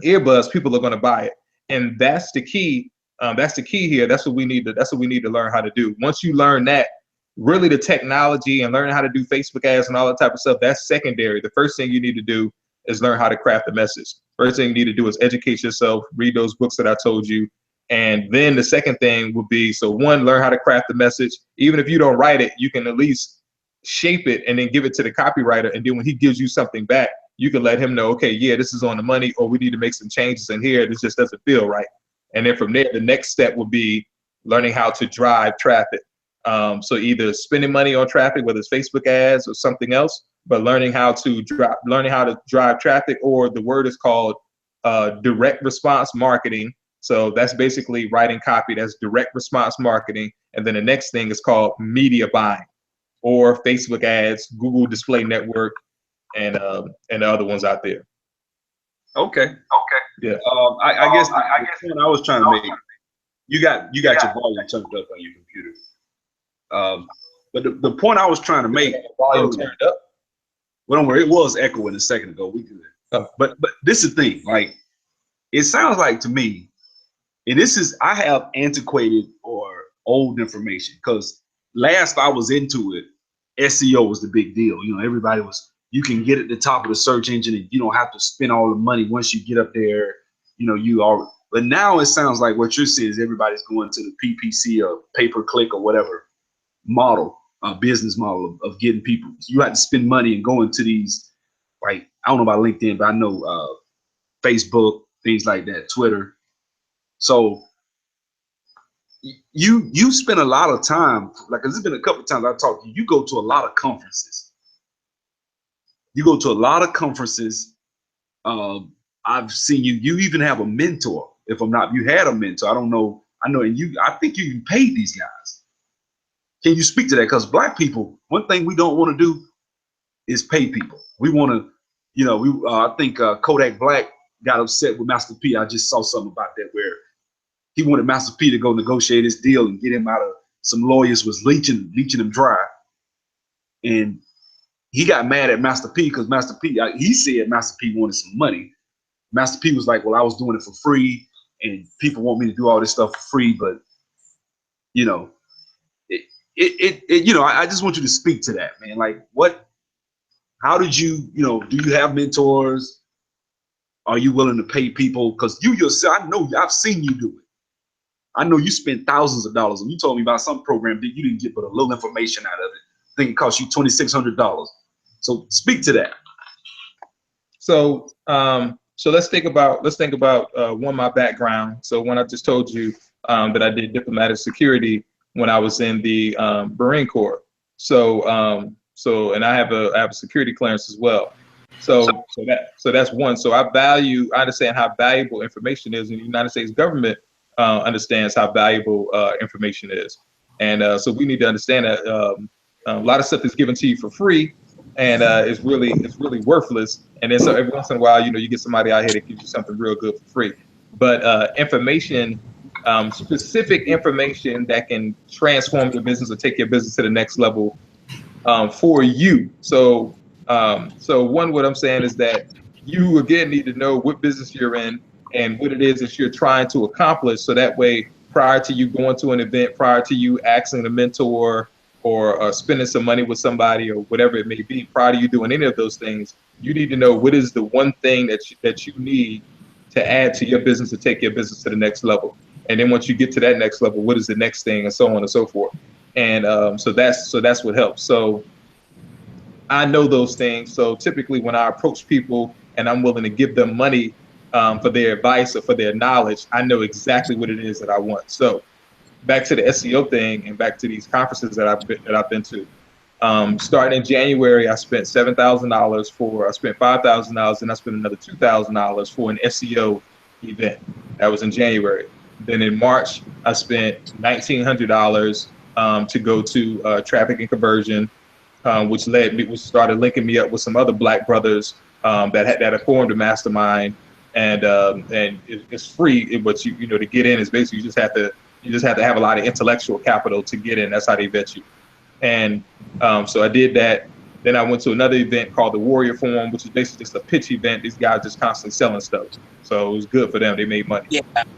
earbuds, people are going to buy it. And that's the key. That's the key here. That's what we need to learn how to do. Once you learn that, really the technology and learning how to do Facebook ads and all that type of stuff, that's secondary. The first thing you need to do is learn how to craft the message. First thing you need to do is educate yourself, read those books that I told you. And then the second thing would be, so one, learn how to craft the message. Even if you don't write it, you can at least shape it and then give it to the copywriter. And then when he gives you something back, you can let him know, okay, yeah, this is on the money, or we need to make some changes in here. This just doesn't feel right. And then from there, the next step would be learning how to drive traffic. So either spending money on traffic, whether it's Facebook ads or something else, but learning how to drive traffic, or the word is called direct response marketing. So that's basically writing copy. That's direct response marketing. And then the next thing is called media buying, or Facebook ads, Google Display Network, and the other ones out there. Okay. Yeah. I guess the point I was trying to make, you got your volume turned up on your computer. But the point I was trying to make, Volume turned up. Well, don't worry, it was echoing a second ago. We good. Oh. But this is the thing. Like, it sounds like to me, and this is, I have antiquated or old information, because last I was into it, SEO was the big deal. You know, everybody was, you can get at the top of the search engine and you don't have to spend all the money once you get up there. You know, you are. But now it sounds like what you're saying is everybody's going to the PPC or pay-per-click or whatever model, business model of getting people. You have to spend money and go into these, like, I don't know about LinkedIn, but I know Facebook, things like that, Twitter. So you spend a lot of time, like, there's been a couple of times I talked to you, you go to a lot of conferences. I've seen you even have a mentor. If I'm not, you had a mentor. I don't know. I know, and I think you paid these guys. Can you speak to that? Because Black people, one thing we don't want to do is pay people. We want to, you know, I think Kodak Black got upset with Master P. I just saw something about that where he wanted Master P to go negotiate his deal and get him out of, some lawyers was leeching him dry. And he got mad at Master P because Master P, he said Master P wanted some money. Master P was like, well, I was doing it for free and people want me to do all this stuff for free. But, you know, you know, I just want you to speak to that, man. Like, how did you, you know, do you have mentors? Are you willing to pay people? Because you yourself, I know, I've seen you do it. I know you spent thousands of dollars, and you told me about some program that you didn't get but a little information out of it. I think it cost you $2,600. So speak to that. So let's think about one, my background. So when I just told you that I did diplomatic security when I was in the Marine Corps. So and I have a security clearance as well. So that's one. So I understand how valuable information is, and the United States government understands how valuable information is. And so we need to understand that a lot of stuff is given to you for free, and it's really worthless. And then so every once in a while, you know, you get somebody out here that gives you something real good for free. But information, specific information that can transform your business or take your business to the next level for you. So So what I'm saying is that you again need to know what business you're in and what it is that you're trying to accomplish. So that way, prior to you going to an event, prior to you asking a mentor or spending some money with somebody or whatever it may be, prior to you doing any of those things, you need to know what is the one thing that you need to add to your business to take your business to the next level. And then once you get to that next level, what is the next thing, and so on and so forth. And so that's what helps. So I know those things. So typically when I approach people and I'm willing to give them money for their advice or for their knowledge, I know exactly what it is that I want. So back to the SEO thing and back to these conferences that I've been to. Starting in January, I spent $7,000 I spent $5,000, and I spent another $2,000 for an SEO event. That was in January. Then in March, I spent $1,900 to go to traffic and conversion, which started linking me up with some other Black brothers that had formed a mastermind, and it's free. But you know to get in is basically you just have to have a lot of intellectual capital to get in. That's how they vet you. And so I did that. Then I went to another event called the Warrior Forum, which is basically just a pitch event. These guys just constantly selling stuff. So it was good for them. They made money.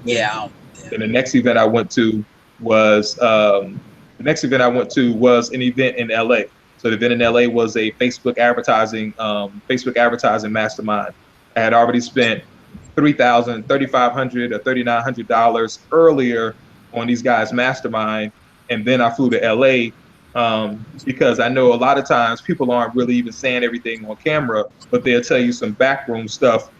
Yeah. And the next event I went to was an event in LA. So the event in LA was a Facebook advertising mastermind. I had already spent $3,000, $3,500 or $3,900 earlier on these guys' mastermind, and then I flew to LA because I know a lot of times people aren't really even saying everything on camera, but they'll tell you some backroom stuff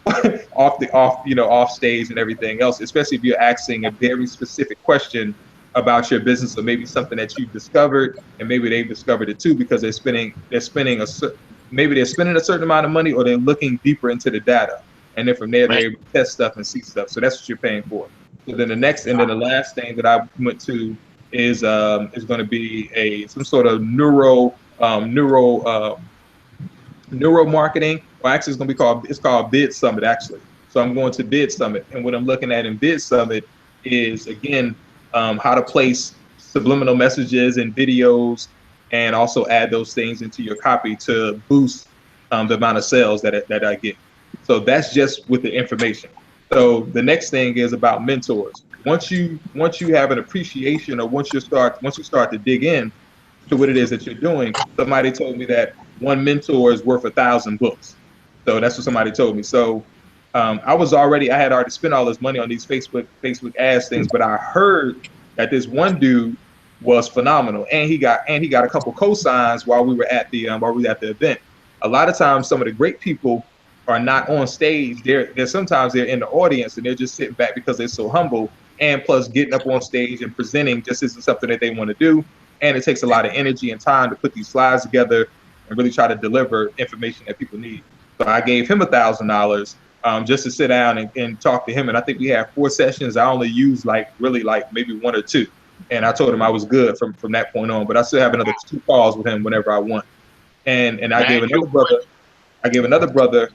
off stage and everything else, especially if you're asking a very specific question about your business or maybe something that you've discovered, and maybe they've discovered it too because they're spending a certain amount of money, or they're looking deeper into the data, and then from there they're able to test stuff and see stuff. So that's what you're paying for. So then the last thing that I went to is going to be some sort of neuro marketing. Well, actually, it's called Bid Summit actually. So I'm going to Bid Summit, and what I'm looking at in Bid Summit is again how to place subliminal messages and videos, and also add those things into your copy to boost the amount of sales that I get. So that's just with the information. So the next thing is about mentors. Once you have an appreciation, or once you start to dig in to what it is that you're doing, somebody told me that one mentor is worth 1,000 books. So that's what somebody told me. So I had already spent all this money on these Facebook ads things, but I heard that this one dude was phenomenal, and he got a couple cosigns while we were at the event. A lot of times, some of the great people are not on stage. Sometimes they're in the audience and they're just sitting back because they're so humble. And plus, getting up on stage and presenting just isn't something that they want to do. And it takes a lot of energy and time to put these slides together and really try to deliver information that people need. So I gave him $1,000 just to sit down and talk to him. And I think we had 4 sessions. I only used maybe 1 or 2. And I told him I was good from that point on. But I still have another 2 calls with him whenever I want. And I gave another brother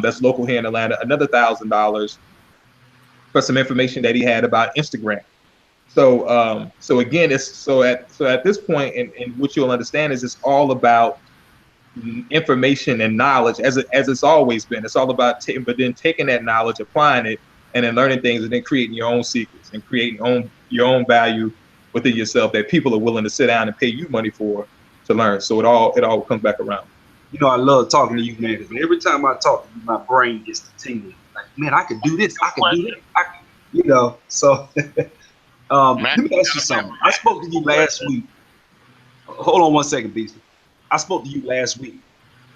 that's local here in Atlanta another $1,000 for some information that he had about Instagram. So again, at this point, and what you'll understand is it's all about information and knowledge, as it's always been. It's all about but then taking that knowledge, applying it, and then learning things, and then creating your own secrets and creating your own value within yourself that people are willing to sit down and pay you money for to learn. So it all comes back around. You know, I love talking to you, man, because every time I talk to you, my brain gets to tingling. Like, man, I could do this. I could do that. So let me ask you something. I spoke to you last week. Hold on one second, Beasley. I spoke to you last week,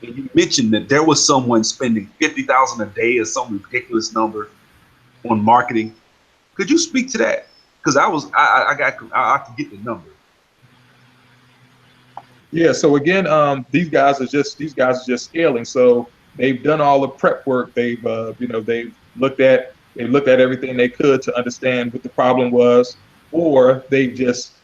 and you mentioned that there was someone spending $50,000 a day or some ridiculous number on marketing. Could you speak to that? Because I could get the number. Yeah. So again, these guys are just scaling. So they've done all the prep work. They've looked at everything they could to understand what the problem was, or they just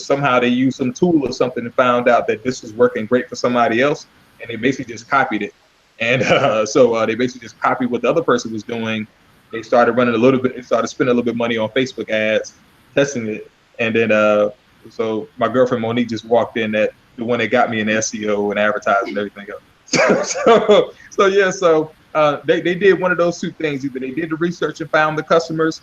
somehow they used some tool or something and found out that this was working great for somebody else, and they basically just copied it. And so they basically just copied what the other person was doing. They started running they started spending a little bit of money on Facebook ads, testing it, and then so my girlfriend Monique just walked in, that the one that got me in SEO and advertising and everything else. So they did one of those two things. Either they did the research and found the customers,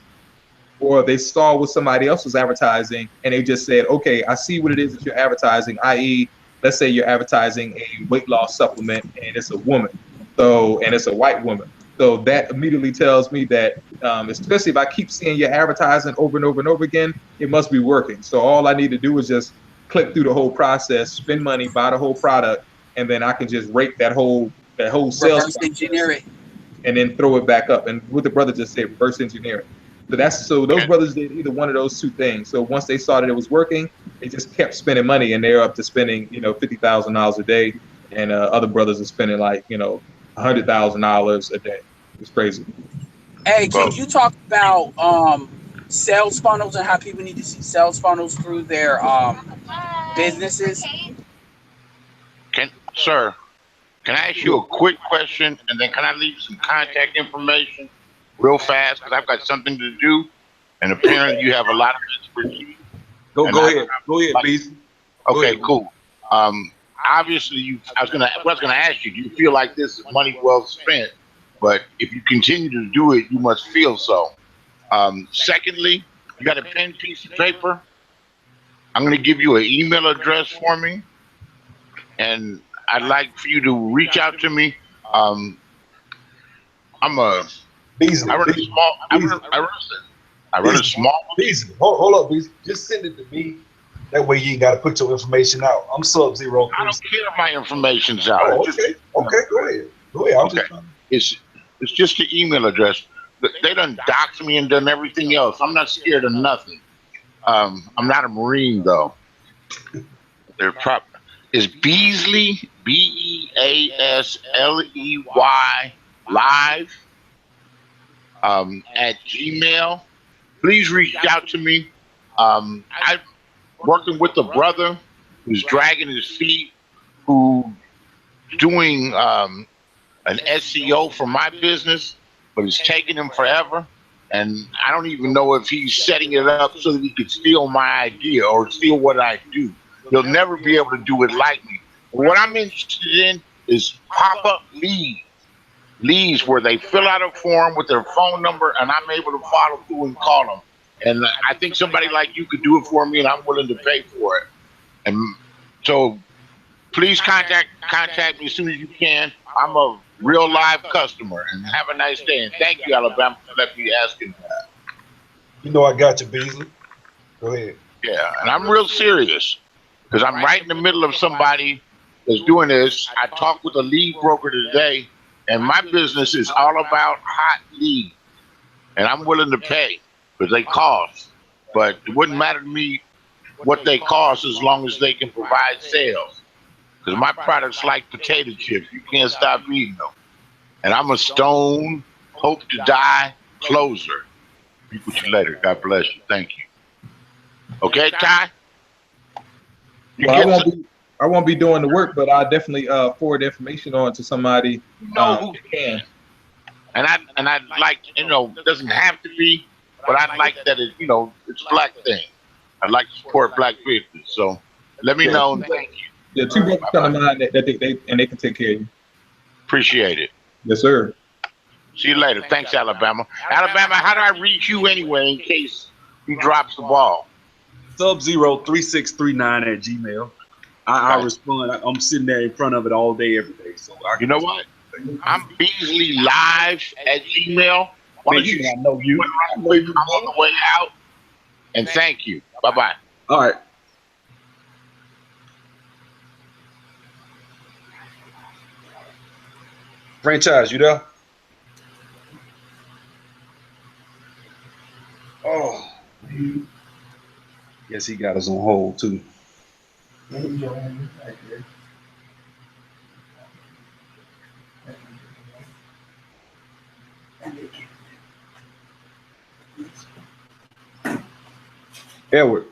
or they saw what somebody else was advertising and they just said, okay, I see what it is that you're advertising, i.e., let's say you're advertising a weight loss supplement and it's a woman, and it's a white woman. So that immediately tells me that, especially if I keep seeing your advertising over and over and over again, it must be working. So all I need to do is just click through the whole process, spend money, buy the whole product, and then I can just rate that whole sales Reverse engineer it, and then throw it back up. And what the brother just said, reverse engineering. So those brothers did either one of those two things. So once they saw that it was working, they just kept spending money, and they're up to spending, $50,000 a day, and other brothers are spending like, $100,000 a day. It's crazy. Hey, can you talk about sales funnels and how people need to see sales funnels through their businesses? Sir, can I ask you a quick question, and then can I leave some contact information real fast, because I've got something to do, and apparently you have a lot of expertise. Go ahead, Beasley. Okay, cool. Obviously, I was gonna ask you, do you feel like this is money well spent? But if you continue to do it, you must feel so. Secondly, you got a pen, piece of paper? I'm gonna give you an email address for me, and I'd like for you to reach out to me. I run a small. Beasley, hold up, Beasley. Just send it to me. That way you ain't got to put your information out. I'm Sub-Zero. I don't care if my information's out. Oh, okay. Go ahead. Okay. It's just the email address. They done doxed me and done everything else. I'm not scared of nothing. I'm not a Marine though. They're proper. It's Beasley, Beasley live at Gmail. Please reach out to me. I'm working with a brother who's dragging his feet, who's doing an SEO for my business, but it's taking him forever. And I don't even know if he's setting it up so that he could steal my idea or steal what I do. He'll never be able to do it like me. What I'm interested in is pop-up leads where they fill out a form with their phone number and I'm able to follow through and call them. And I think somebody like you could do it for me, and I'm willing to pay for it. And so please contact me as soon as you can. I'm a real live customer, and have a nice day. And thank you, Alabama, for letting me ask you that. You know I got you, Beasley. Go ahead. Yeah, and I'm real serious because I'm right in the middle of somebody that's doing this. I talked with a lead broker today, and my business is all about hot leads, and I'm willing to pay because they cost. But it wouldn't matter to me what they cost as long as they can provide sales. Because my product's like potato chips. You can't stop eating them. And I'm a stone, hope to die closer. Speak with you later. God bless you. Thank you. Okay, Ty? Well, I won't be doing the work, but I'll definitely forward information on to somebody who can. And I'd like, it doesn't have to be, but I'd like that it's a black thing. I'd like to support black business. So let me know, and thank you. Yeah, two brothers come to mind that they can take care of you. Appreciate it. Yes, sir. See you later. Thanks, Alabama. Alabama, how do I reach you anyway in case he drops the ball? Sub-Zero3639 at Gmail. I respond. I'm sitting there in front of it all day, every day. So you know what? I'm Beasley live at Gmail. Why don't you? I know you. I'm on the way out. And thank you. Bye-bye. All right. Franchise, you there? Oh, guess he got us on hold too. Edward.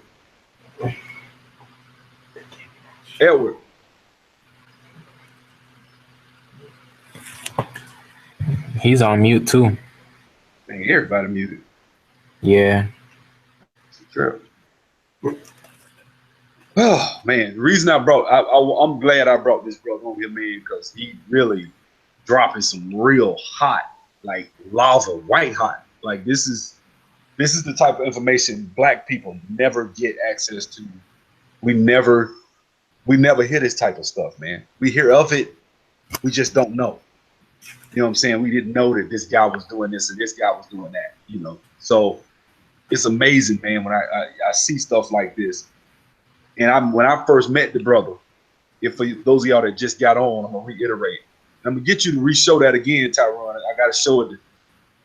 He's on mute too. Dang, everybody muted. Yeah. Sure. Oh man, the reason I'm glad I brought this brother on here, man, because he really dropping some real hot, like lava, white hot. Like this is the type of information Black people never get access to. We never hear this type of stuff, man. We hear of it, we just don't know. You know what I'm saying? We didn't know that this guy was doing this and this guy was doing that. You know, so it's amazing, man, when I see stuff like this. And when I first met the brother, if for those of y'all that just got on, I'm gonna reiterate. I'm gonna get you to re-show that again, Tieron. I gotta show it.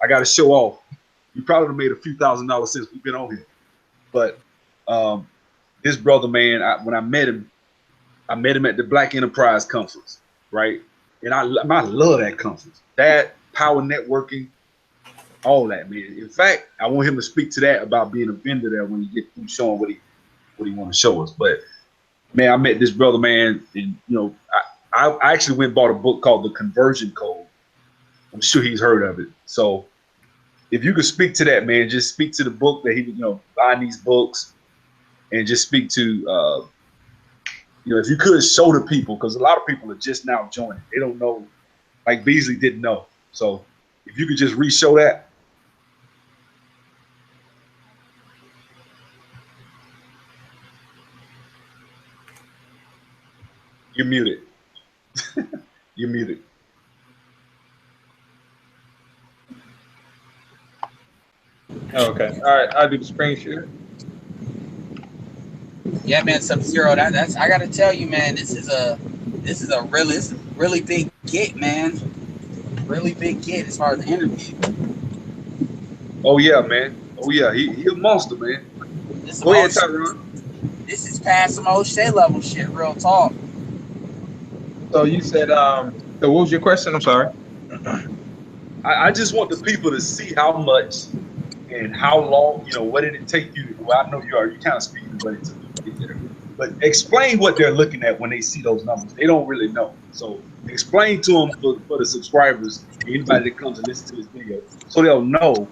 I gotta show off. You probably have made a few $1,000s since we've been on here. But this brother, man, when I met him at the Black Enterprise Conference, right? And I love that conference. That power networking, all that, man. In fact, I want him to speak to that about being a vendor there when he get through showing what he want to show us. But man, I met this brother, man, and you know, I actually went and bought a book called The Conversion Code. I'm sure he's heard of it. So if you could speak to that, man, just speak to the book that he, you know, buying these books, and just speak to, you know, if you could show the people, because a lot of people are just now joining. They don't know, like Beasley didn't know. So if you could just re-show that. You're muted. You're muted. Okay. All right. I'll do the screen share. Yeah, man, Sub-Zero. That's I gotta tell you, man. This is a really big get, man. Really big get as far as the interview. Oh yeah, man. Oh yeah, he a monster, man. Go ahead, Tieron. This is past some O'Shea level shit. Real talk. So you said, so what was your question? I'm sorry. I just want the people to see how much and how long, you know, what did it take you? Well, I know you kind of speaking what it took you to get there. But explain what they're looking at when they see those numbers. They don't really know. So explain to them for the subscribers, anybody that comes and listens to this video, so they'll know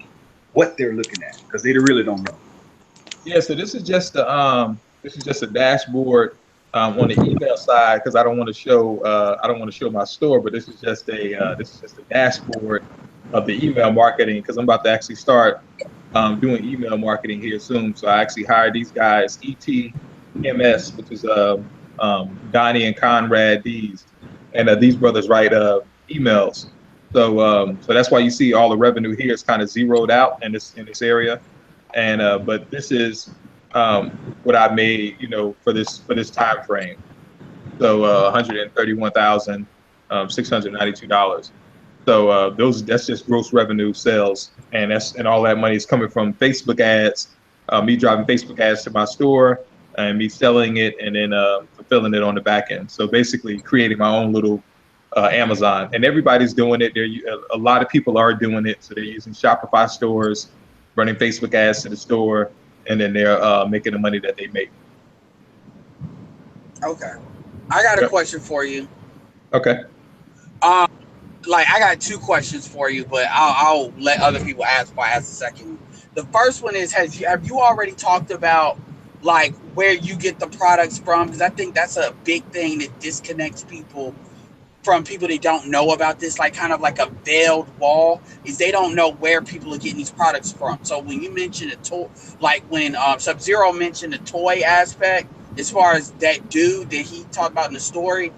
what they're looking at, because they really don't know. Yeah, so this is just a dashboard on the email side, because I don't want to show my store, but this is just a dashboard of the email marketing, because I'm about to actually start doing email marketing here soon. So I actually hired these guys, ETMS, which is Donnie and Conrad Dees, and these brothers write emails. So that's why you see all the revenue here is kind of zeroed out in this area. And but this is what I made, you know, for this time frame. So $131,692. So that's just gross revenue sales, and all that money is coming from Facebook ads, me driving Facebook ads to my store, and me selling it, and then fulfilling it on the back end. So basically creating my own little Amazon, and everybody's doing it. A lot of people are doing it. So they're using Shopify stores, running Facebook ads to the store, and then they're making the money that they make. Okay, I got a question for you. Okay. Like I got two questions for you, but I'll let other people ask before I ask the second. The first one is, have you already talked about like where you get the products from? Because I think that's a big thing that disconnects people from people that don't know about this, like kind of like a veiled wall, is they don't know where people are getting these products from. So when you mentioned a toy, like when Sub-Zero mentioned the toy aspect, as far as that dude that he talked about in the story,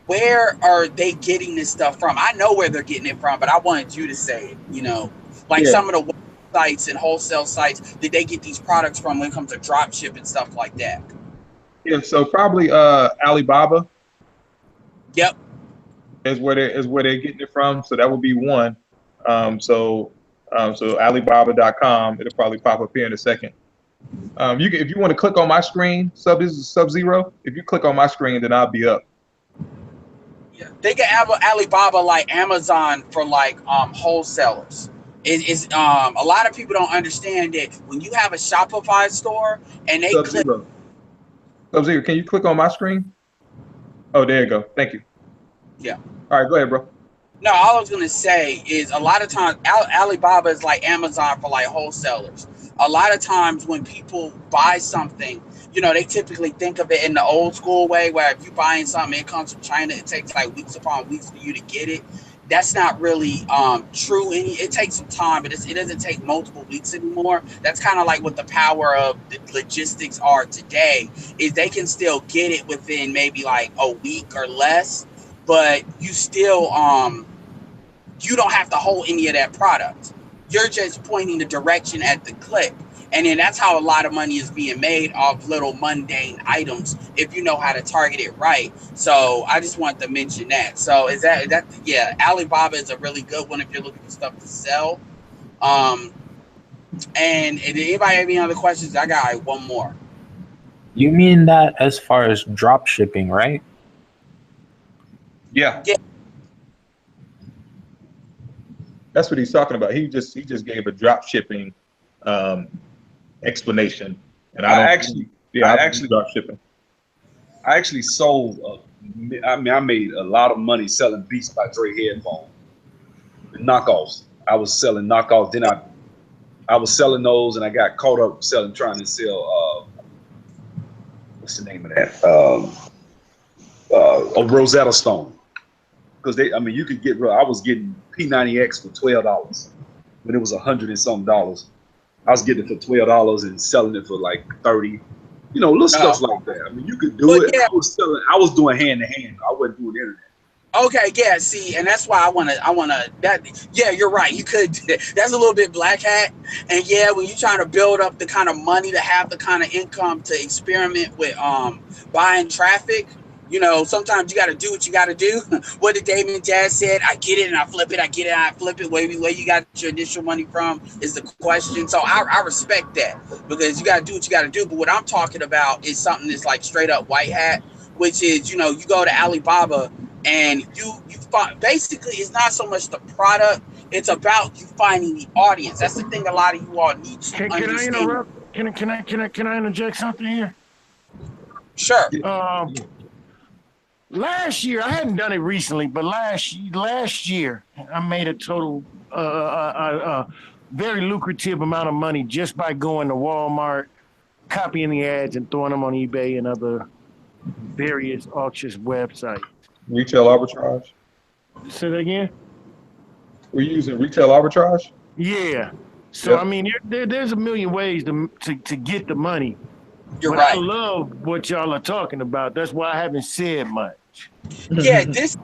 where are they getting this stuff from? I know where they're getting it from, but I wanted you to say it, you know, like some of the sites and wholesale sites that they get these products from when it comes to drop ship and stuff like that. Yeah, so probably Alibaba. Yep. Is where they're getting it from. So that would be one. So Alibaba.com. It'll probably pop up here in a second. If you want to click on my screen, this is Sub-Zero. If you click on my screen, then I'll be up. Yeah, they can have Alibaba like Amazon for like wholesalers. It's a lot of people don't understand that when you have a Shopify store and they Sub-Zero. Sub-Zero, can you click on my screen? Oh, there you go. Thank you. Yeah. All right, go ahead, bro. No, all I was gonna say is a lot of times Alibaba is like Amazon for like wholesalers. A lot of times when people buy something, you know, they typically think of it in the old school way, where if you're buying something, it comes from China, it takes like weeks upon weeks for you to get it. That's not really true. It takes some time, but it doesn't take multiple weeks anymore. That's kind of like what the power of the logistics are today. Is they can still get it within maybe like a week or less, but you don't have to hold any of that product. You're just pointing the direction at the click. And then that's how a lot of money is being made off little mundane items if you know how to target it right. So I just wanted to mention that. So is that yeah, Alibaba is a really good one if you're looking for stuff to sell. Um and did anybody have any other questions? I got like one more. You mean that as far as drop shipping, right? Yeah. Yeah. That's what he's talking about. He just gave a drop shipping explanation, and I actually drop shipping. I actually sold. I made a lot of money selling Beats by Dre headphones, the knockoffs. I was selling knockoffs. Then I was selling those, and I got caught up trying to sell. What's the name of that? A Rosetta Stone. Because you could get. I was getting P90X for $12 when it was $100 and something dollars. I was getting it for $12 and selling it for like 30. You know, little stuff like that. I mean, you could do it. Yeah. I was doing hand to hand. I wasn't doing internet. Okay, yeah, see, and that's why I wanna that yeah, you're right. You could that's a little bit black hat. And yeah, when you're trying to build up the kind of money to have the kind of income to experiment with buying traffic, you know, sometimes you gotta do what you gotta do. What did Damon Jazz said? I get it and I flip it, I get it and I flip it. Where you got your initial money from is the question. So I respect that because you gotta do what you gotta do. But what I'm talking about is something that's like straight up white hat, which is, you know, you go to Alibaba and you find basically it's not so much the product, it's about you finding the audience. That's the thing a lot of you all need to understand. Can I interrupt? Can I interject something here? Sure. Last year, I hadn't done it recently, but last year I made a total very lucrative amount of money just by going to Walmart, copying the ads and throwing them on eBay and other various auctions websites. Retail arbitrage? Say that again? We're using retail arbitrage? Yeah. So, I mean, there's a million ways to get the money. You're but right. I love what y'all are talking about. That's why I haven't said much. Yeah, this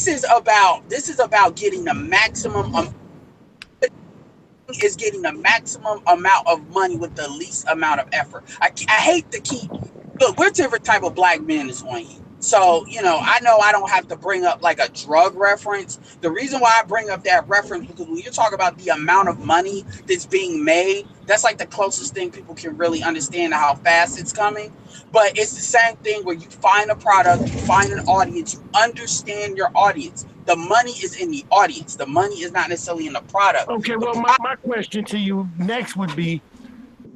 is about getting the maximum getting the maximum amount of money with the least amount of effort. I hate to keep look, we're different type of black men is on you. So, you know I don't have to bring up like a drug reference. The reason why I bring up that reference because when you talk about the amount of money that's being made, that's like the closest thing people can really understand how fast it's coming. But it's the same thing where you find a product, you find an audience, you understand your audience. The money is in the audience. The money is not necessarily in the product. Okay, well, my question to you next would be,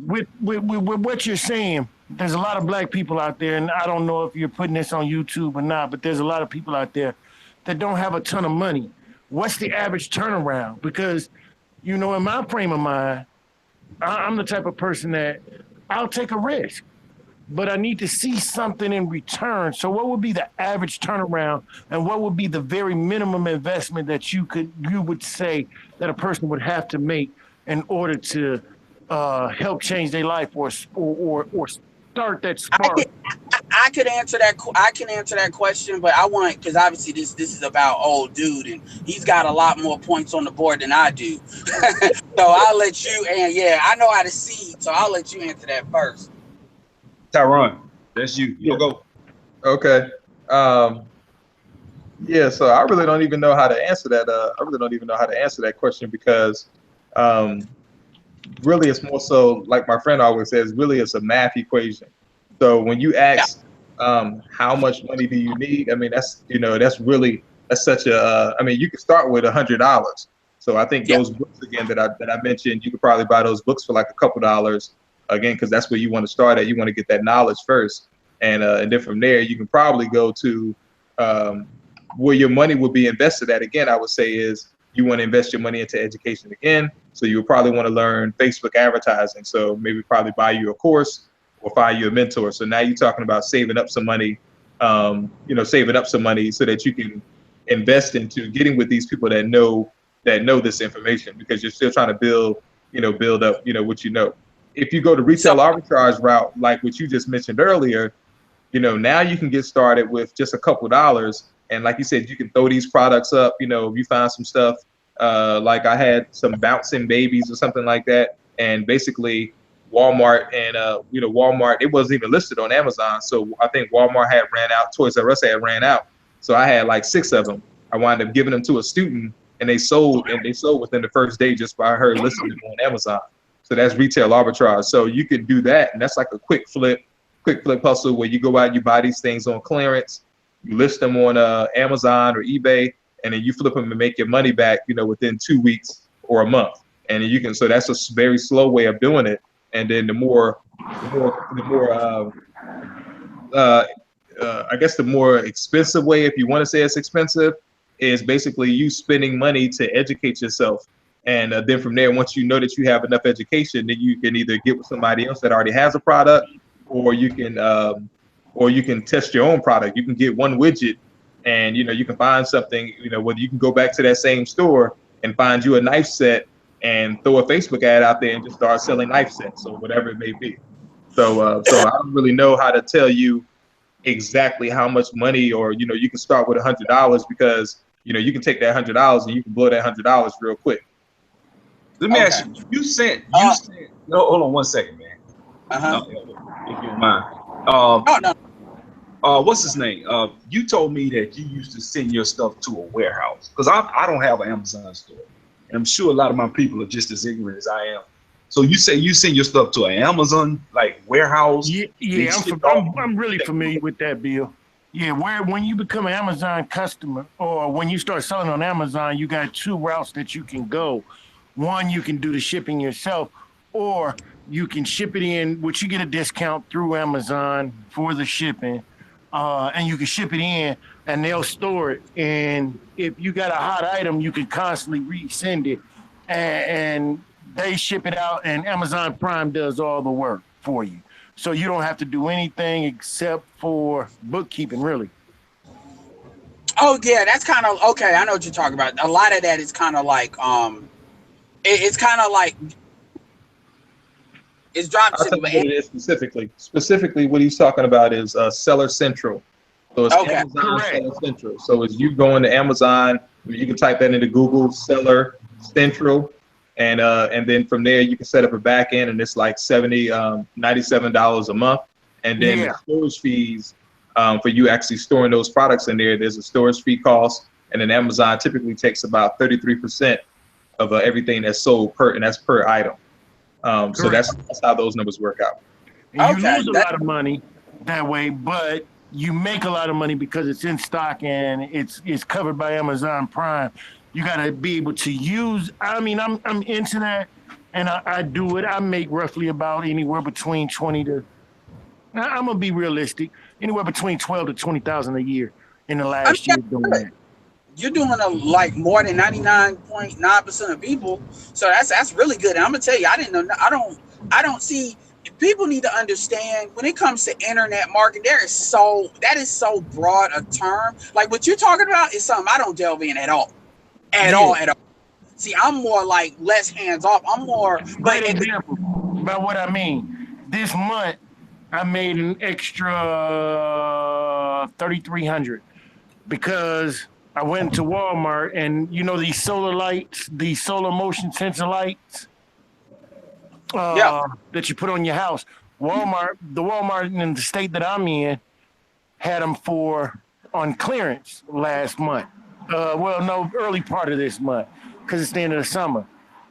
with what you're saying, there's a lot of black people out there, and I don't know if you're putting this on YouTube or not, but there's a lot of people out there that don't have a ton of money. What's the average turnaround? Because, you know, in my frame of mind, I'm the type of person that I'll take a risk, but I need to see something in return. So what would be the average turnaround, and what would be the very minimum investment that you would say that a person would have to make in order to help change their life or start that spark? I could answer that. I can answer that question, but I want, because obviously this is about old dude, and he's got a lot more points on the board than I do. So I'll let you. And yeah, I know how to seed, so I'll let you answer that first. Tieron, that's you. You go. Okay. Yeah. So I really don't even know how to answer that. I really don't even know how to answer that question because, really, it's more so like my friend always says. Really, it's a math equation. So when you ask, how much money do you need? I mean, that's such a. I mean, you can start with $100. So I think those books again that I mentioned, you could probably buy those books for like a couple dollars again, because that's where you want to start at. You want to get that knowledge first, and then from there you can probably go to where your money would be invested at, again, I would say is you want to invest your money into education again. So you would probably want to learn Facebook advertising. So maybe probably buy you a course or find you a mentor. So now you're talking about saving up some money, saving up some money so that you can invest into getting with these people that know this information, because you're still trying to build up, what you know. If you go the retail arbitrage route, like what you just mentioned earlier, now you can get started with just a couple dollars. And like you said, you can throw these products up, if you find some stuff, like I had some bouncing babies or something like that. And basically Walmart and, Walmart, it wasn't even listed on Amazon. So I think Walmart had ran out, Toys R Us had ran out. So I had like 6 of them. I wound up giving them to a student, and they sold within the first day just by her listing them on Amazon. So that's retail arbitrage. So you could do that. And that's like a quick flip hustle where you go out, you buy these things on clearance, you list them on Amazon or eBay, and then you flip them and make your money back, within 2 weeks or a month. And you can, so that's a very slow way of doing it. And then the more I guess the more expensive way, if you want to say it's expensive, is basically you spending money to educate yourself. And then from there, once you know that you have enough education, then you can either get with somebody else that already has a product, or you can test your own product. You can get one widget, and you can find something, whether you can go back to that same store and find you a knife set and throw a Facebook ad out there and just start selling knife sets or whatever it may be. So I don't really know how to tell you exactly how much money, or you can start with $100, because you can take that $100 and you can blow that $100 real quick. Let me ask you. You said. No, hold on 1 second, man. If you don't mind. What's his name? You told me that you used to send your stuff to a warehouse, because I don't have an Amazon store, and I'm sure a lot of my people are just as ignorant as I am. So you say you send your stuff to an Amazon warehouse? Yeah, I'm really familiar with that, Bill. Yeah, when you become an Amazon customer, or when you start selling on Amazon, you got 2 routes that you can go. One, you can do the shipping yourself, or you can ship it in, which you get a discount through Amazon for the shipping, and you can ship it in, and they'll store it. And if you got a hot item, you can constantly resend it, and they ship it out, and Amazon Prime does all the work for you. So you don't have to do anything except for bookkeeping, really. Oh yeah, that's kind of okay. I know what you're talking about. A lot of that is kind of like it's kind of like it's drop shipping. What it is specifically. Specifically, what he's talking about is Seller Central. So it's Amazon Seller Central. So as you go into Amazon, you can type that into Google, Seller Central, and then from there you can set up a back end, and it's like $97 a month. And then the storage fees for you actually storing those products in there, there's a storage fee cost, and then Amazon typically takes about 33% of everything that's sold and that's per item. So that's how those numbers work out. And you lose a lot of money that way, but you make a lot of money because it's in stock and it's covered by Amazon Prime. You got to be able to use. I mean, I'm into that, and I do it. I make roughly about anywhere between 20 to. I'm gonna be realistic. Anywhere between 12 to 20,000 a year in the last year doing that. You're doing more than 99.9% of people, so that's really good. And I'm gonna tell you, I didn't know. I don't see. People need to understand when it comes to internet marketing, that is so broad a term. Like what you're talking about is something I don't delve in at all. At all. See, I'm more like less hands off. I'm more. Great example about what I mean. This month, I made an extra $3,300 because I went to Walmart, and these solar lights, these solar motion sensor lights that you put on your house. The Walmart in the state that I'm in had them on clearance last month. Early part of this month, because it's the end of the summer.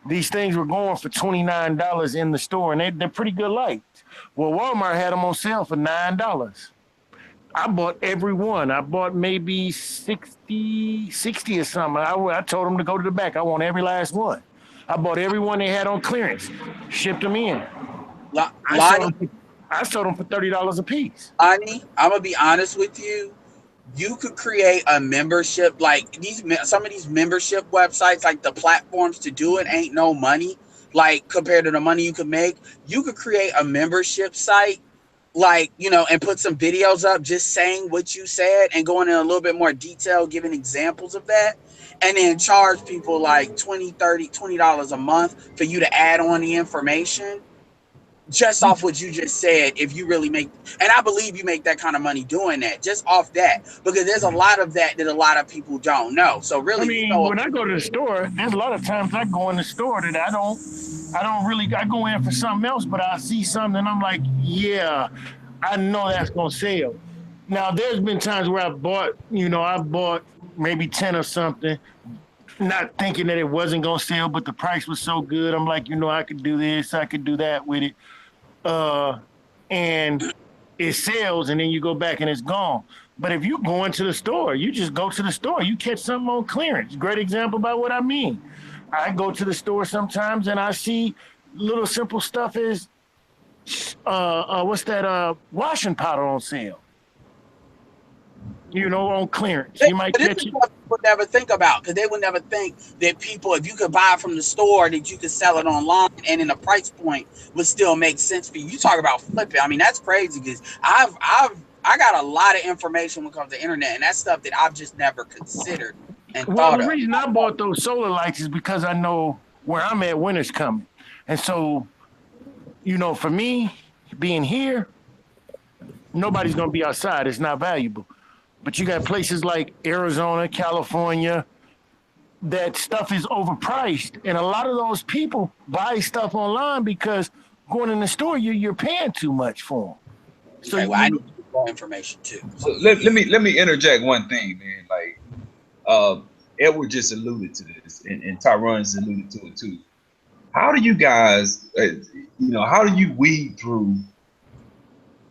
These things were going for $29 in the store, and they're pretty good lights. Well, Walmart had them on sale for $9. I bought every one. I bought maybe 60 or something. I told them to go to the back. I want every last one. I bought every one they had on clearance, shipped them in. I sold them for $30 a piece. Lonnie, I'm going to be honest with you. you could create a membership, like some of these membership websites, like the platforms to do it ain't no money, like compared to the money you could make. You could create a membership site, like, you know, and put some videos up just saying what you said and going in a little bit more detail, giving examples of that, and then charge people like $20 a month for you to add on the information just off what you just said. If you really make, and I believe you make that kind of money doing that, just off that, because there's a lot of that a lot of people don't know. So really, I mean, when I go to the store, there's a lot of times I go in the store that I don't really, I go in for something else, but I see something and I'm like, yeah, I know that's gonna sell. Now there's been times where I bought maybe 10 or something, not thinking that it wasn't gonna sell, but the price was so good. I'm like, I could do this, I could do that with it. And it sells, and then you go back and it's gone. But if you go into the store, you just go to the store, you catch something on clearance. Great example about what I mean. I go to the store sometimes and I see little simple stuff as what's that washing powder on sale. On clearance. You might catch it. What people never think about, because they would never think that people, if you could buy it from the store, that you could sell it online and in a price point would still make sense for you. You talk about flipping. I mean, that's crazy, because I got a lot of information when it comes to internet, and that's stuff that I've just never considered and thought of. The reason I bought those solar lights is because I know where I'm at, winter's coming. And so, for me, being here, nobody's going to be outside. It's not valuable. But you got places like Arizona, California, that stuff is overpriced. And a lot of those people buy stuff online because going in the store, you're paying too much for them. So I need more information too. So let me interject one thing, man. Like Edward just alluded to this, and Tieron's alluded to it too. How do you guys, how do you weed through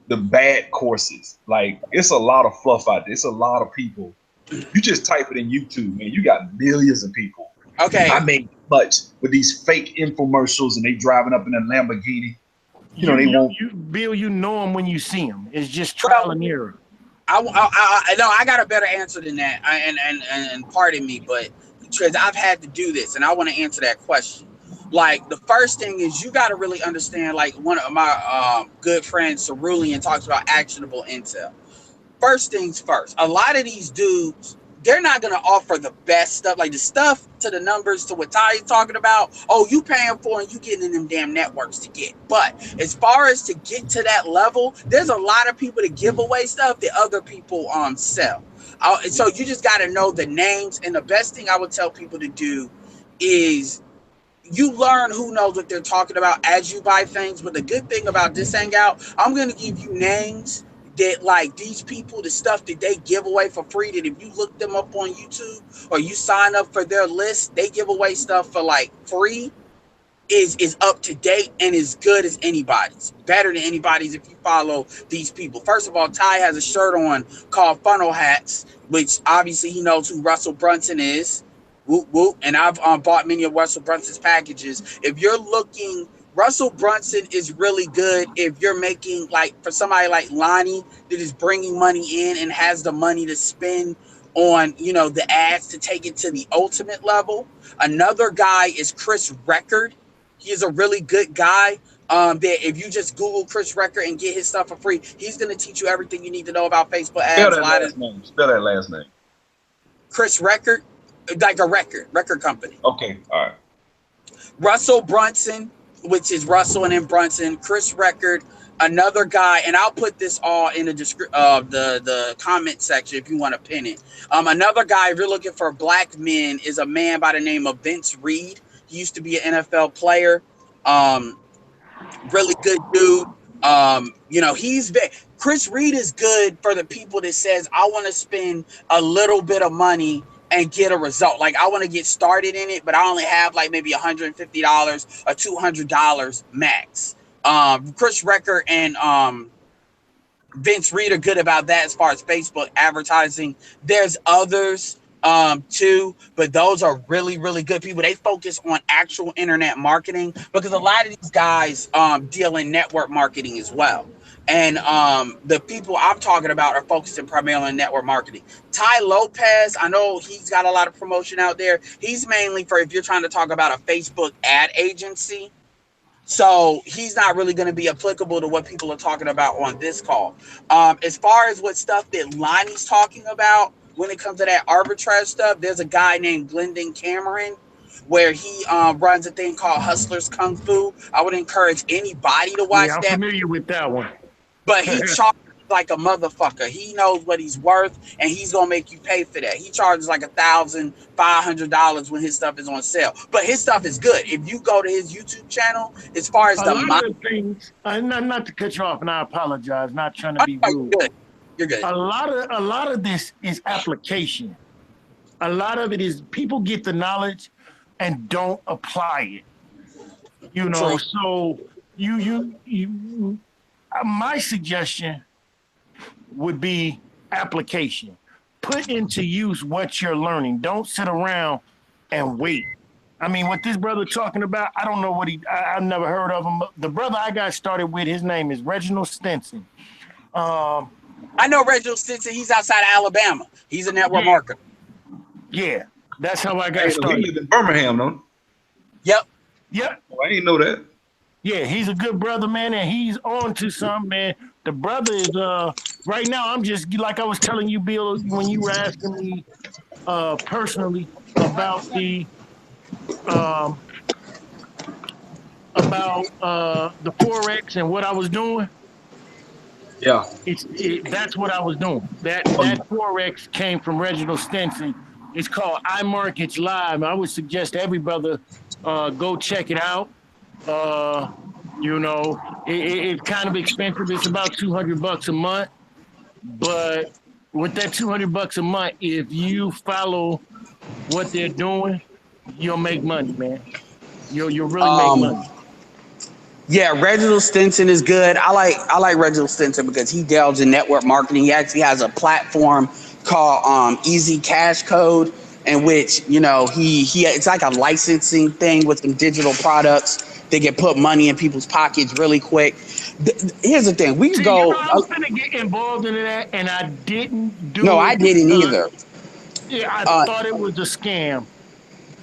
the bad courses? Like, it's a lot of fluff out there. It's a lot of people. You just type it in YouTube, man. You got millions of people. Okay. I made much with these fake infomercials, and they driving up in a Lamborghini. They won't. Bill, you know them when you see them. It's just trial and error. I got a better answer than that. And pardon me, but because I've had to do this, and I want to answer that question. Like, the first thing is, you got to really understand, like, one of my good friends, Cerulean, talks about actionable intel. First things first, a lot of these dudes, they're not going to offer the best stuff, like the stuff to the numbers to what Ty is talking about. Oh, you paying for and you getting in them damn networks to get. But as far as to get to that level, there's a lot of people that give away stuff that other people sell. So you just got to know the names. And the best thing I would tell people to do is, you learn who knows what they're talking about as you buy things. But the good thing about this hangout, I'm going to give you names that, like, these people, the stuff that they give away for free, that if you look them up on YouTube or you sign up for their list, they give away stuff for like free, is up to date and as good as anybody's. Better than anybody's if you follow these people. First of all, Ty has a shirt on called Funnel Hats, which obviously he knows who Russell Brunson is. Whoop, whoop. And I've bought many of Russell Brunson's packages. If you're looking, Russell Brunson is really good if you're making, like, for somebody like Lonnie that is bringing money in and has the money to spend on, the ads to take it to the ultimate level. Another guy is Chris Record. He is a really good guy. That if you just Google Chris Record and get his stuff for free, he's going to teach you everything you need to know about Facebook ads. Spell that last name. Chris Record. Like a record company. Okay, all right. Russell Brunson, which is Russell and then Brunson. Chris Record, another guy, and I'll put this all in the comment section if you want to pin it. Another guy, if you're looking for black men, is a man by the name of Vince Reed. He used to be an NFL player. Really good dude. Chris Reed is good for the people that says, I want to spend a little bit of money and get a result. Like, I want to get started in it, but I only have like maybe $150 or $200 max. Chris Record and Vince Reed are good about that as far as Facebook advertising. There's others too, but those are really, really good people. They focus on actual internet marketing, because a lot of these guys deal in network marketing as well. And the people I'm talking about are focusing primarily on network marketing. Ty Lopez, I know he's got a lot of promotion out there. He's mainly for if you're trying to talk about a Facebook ad agency. So he's not really going to be applicable to what people are talking about on this call. As far as what stuff that Lonnie's talking about when it comes to that arbitrage stuff, there's a guy named Glendon Cameron where he runs a thing called Hustlers Kung Fu. I would encourage anybody to watch Yeah, I'm that. familiar with that one. But he charges like a motherfucker. He knows what he's worth, and he's gonna make you pay for that. He charges like $1,500 when his stuff is on sale. But his stuff is good. If you go to his YouTube channel, as far as A lot of things, not to cut you off, and I apologize, not trying to be rude. You're good. A lot of this is application. A lot of it is people get the knowledge and don't apply it. You know, so you my suggestion would be application. Put into use what you're learning. Don't sit around and wait. I mean, what this brother talking about, I don't know what I've never heard of him. The brother I got started with, his name is Reginald Stinson. I know Reginald Stinson. He's outside of Alabama. He's a network marketer. Yeah, that's how I got started. He lives in Birmingham, though. Yep. Oh, I didn't know that. Yeah, he's a good brother, man, and he's on to something, man. The brother is right now. I'm just like I was telling you, Bill, when you were asking me personally about the Forex and what I was doing. Yeah, that's what I was doing. That Forex came from Reginald Stinson. It's called iMarkets Live. I would suggest every brother go check it out. You know, it's kind of expensive. It's about $200 a month, but with that $200 a month, if you follow what they're doing, you'll make money, man. You'll really make money. Yeah, Reginald Stinson is good. I like Reginald Stinson because he delves in network marketing. He actually has a platform called Easy Cash Code, in which, you know, he it's like a licensing thing with some digital products. They can put money in people's pockets really quick. Here's the thing: I was gonna get involved in that, and I didn't do it. No, I didn't either. Yeah, I thought it was a scam.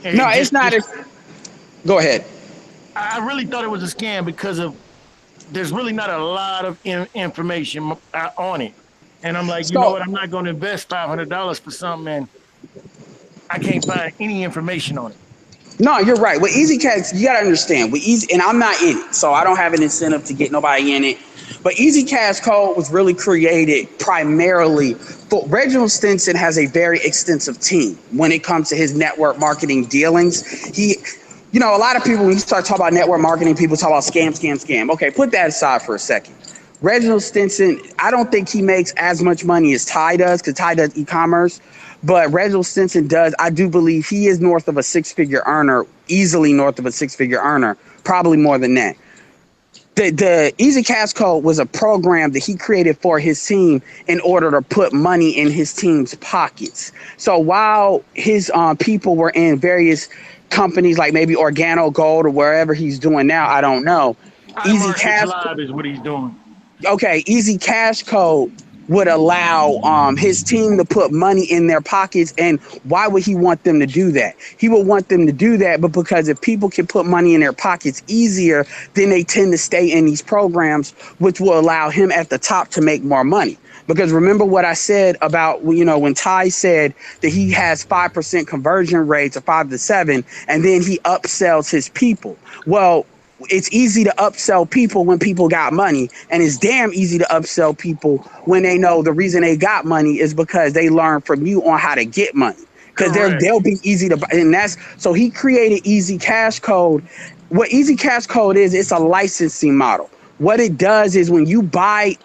No, it's not. Go ahead. I really thought it was a scam because there's really not a lot of information on it, and I'm like, you know what? I'm not going to invest $500 for something, and I can't find any information on it. No, you're right. With Easy Cash, you gotta understand. With Easy, and I'm not in it, so I don't have an incentive to get nobody in it. But Easy Cash Code was really created primarily for Reginald Stinson has a very extensive team when it comes to his network marketing dealings. You know, a lot of people, when you start talking about network marketing, people talk about scam. Okay, put that aside for a second. Reginald Stinson, I don't think he makes as much money as Ty does, because Ty does e-commerce. But Reginald Stinson does. I do believe he is north of a six-figure earner, easily north of a six-figure earner, probably more than that. The Easy Cash Code was a program that he created for his team in order to put money in his team's pockets. So while his people were in various companies like maybe Organo Gold or wherever he's doing now, I don't know. Easy Cash Live is what he's doing. Okay, Easy Cash Code would allow his team to put money in their pockets. And why would he want them to do that? He would want them to do that, but because if people can put money in their pockets easier, then they tend to stay in these programs, which will allow him at the top to make more money. Because remember what I said about, you know, when Ty said that he has 5% conversion rates or 5 to 7, and then he upsells his people. Well, it's easy to upsell people when people got money, and it's damn easy to upsell people when they know the reason they got money is because they learn from you on how to get money. Because they'll be easy to buy, and so he created Easy Cash Code. What Easy Cash Code is, it's a licensing model. What it does is when you buy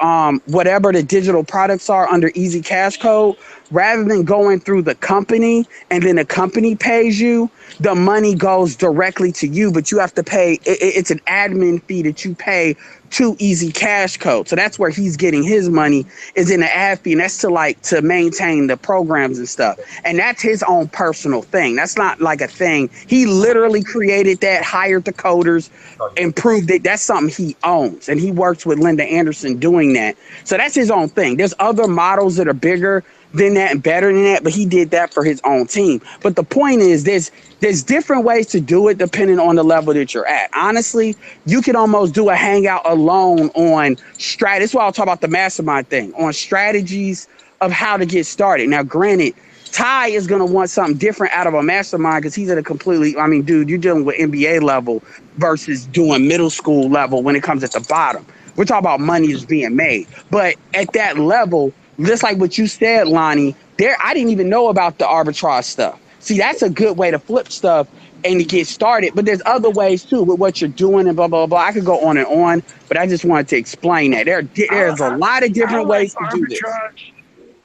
whatever the digital products are under Easy Cash Code, rather than going through the company and then the company pays you, the money goes directly to you, but you have to pay. It's an admin fee that you pay to Easy Cash Code. So that's where he's getting his money, is in the ad fee, and that's to maintain the programs and stuff. And that's his own personal thing. That's not like a thing. He literally created that, hired the coders, improved it. That's something he owns, and he works with Linda Anderson doing that. So that's his own thing. There's other models that are bigger than that and better than that, but he did that for his own team. But the point is, there's different ways to do it depending on the level that you're at. Honestly, you can almost do a hangout alone on strat. That's why I'll talk about the mastermind thing, on strategies of how to get started. Now, granted, Ty is going to want something different out of a mastermind because he's at a completely, I mean, dude, you're dealing with NBA level versus doing middle school level when it comes at the bottom. We're talking about money is being made. But at that level, just like what you said, Lonnie, I didn't even know about the arbitrage stuff. See, that's a good way to flip stuff and to get started. But there's other ways too with what you're doing and blah, blah, blah. I could go on and on, but I just wanted to explain that. There's a lot of different ways to do this.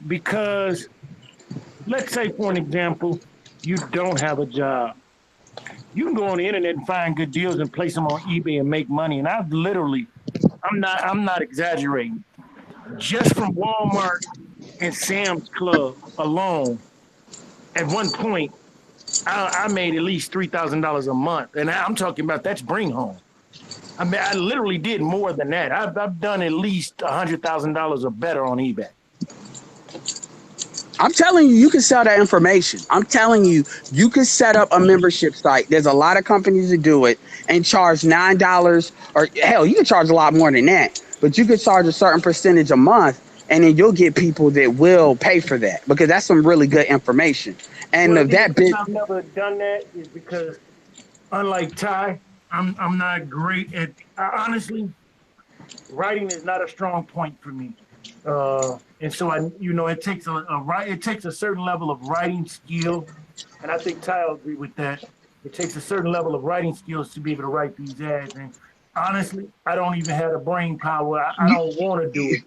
Because let's say, for an example, you don't have a job. You can go on the internet and find good deals and place them on eBay and make money. And I've literally, I'm not exaggerating. Just from Walmart and Sam's Club alone, at one point, I made at least $3,000 a month. And I'm talking about that's bring home. I mean, I literally did more than that. I've done at least $100,000 or better on eBay. I'm telling you, you can sell that information. I'm telling you, you can set up a membership site. There's a lot of companies that do it and charge $9, or hell, you can charge a lot more than that. But you could charge a certain percentage a month, and then you'll get people that will pay for that, because that's some really good information. And well, that bit, I've never done that is because, unlike Ty, I'm not great at. Honestly, writing is not a strong point for me, and so it takes it takes a certain level of writing skill, and I think Ty will agree with that. It takes a certain level of writing skills to be able to write these ads, and honestly, I don't even have the brain power. I don't want to do it.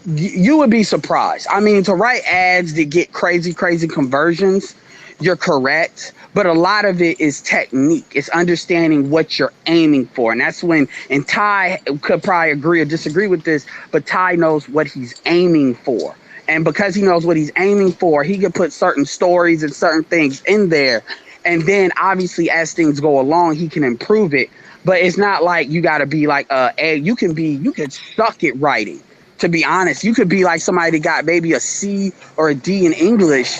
You would be surprised. I mean, to write ads that get crazy conversions, you're correct. But a lot of it is technique. It's understanding what you're aiming for. And that's when, and Ty could probably agree or disagree with this, but Ty knows what he's aiming for. And because he knows what he's aiming for, he can put certain stories and certain things in there. And then obviously as things go along, he can improve it. But it's not like you got to be like you could suck at writing. To be honest, you could be like somebody that got maybe a C or a D in English,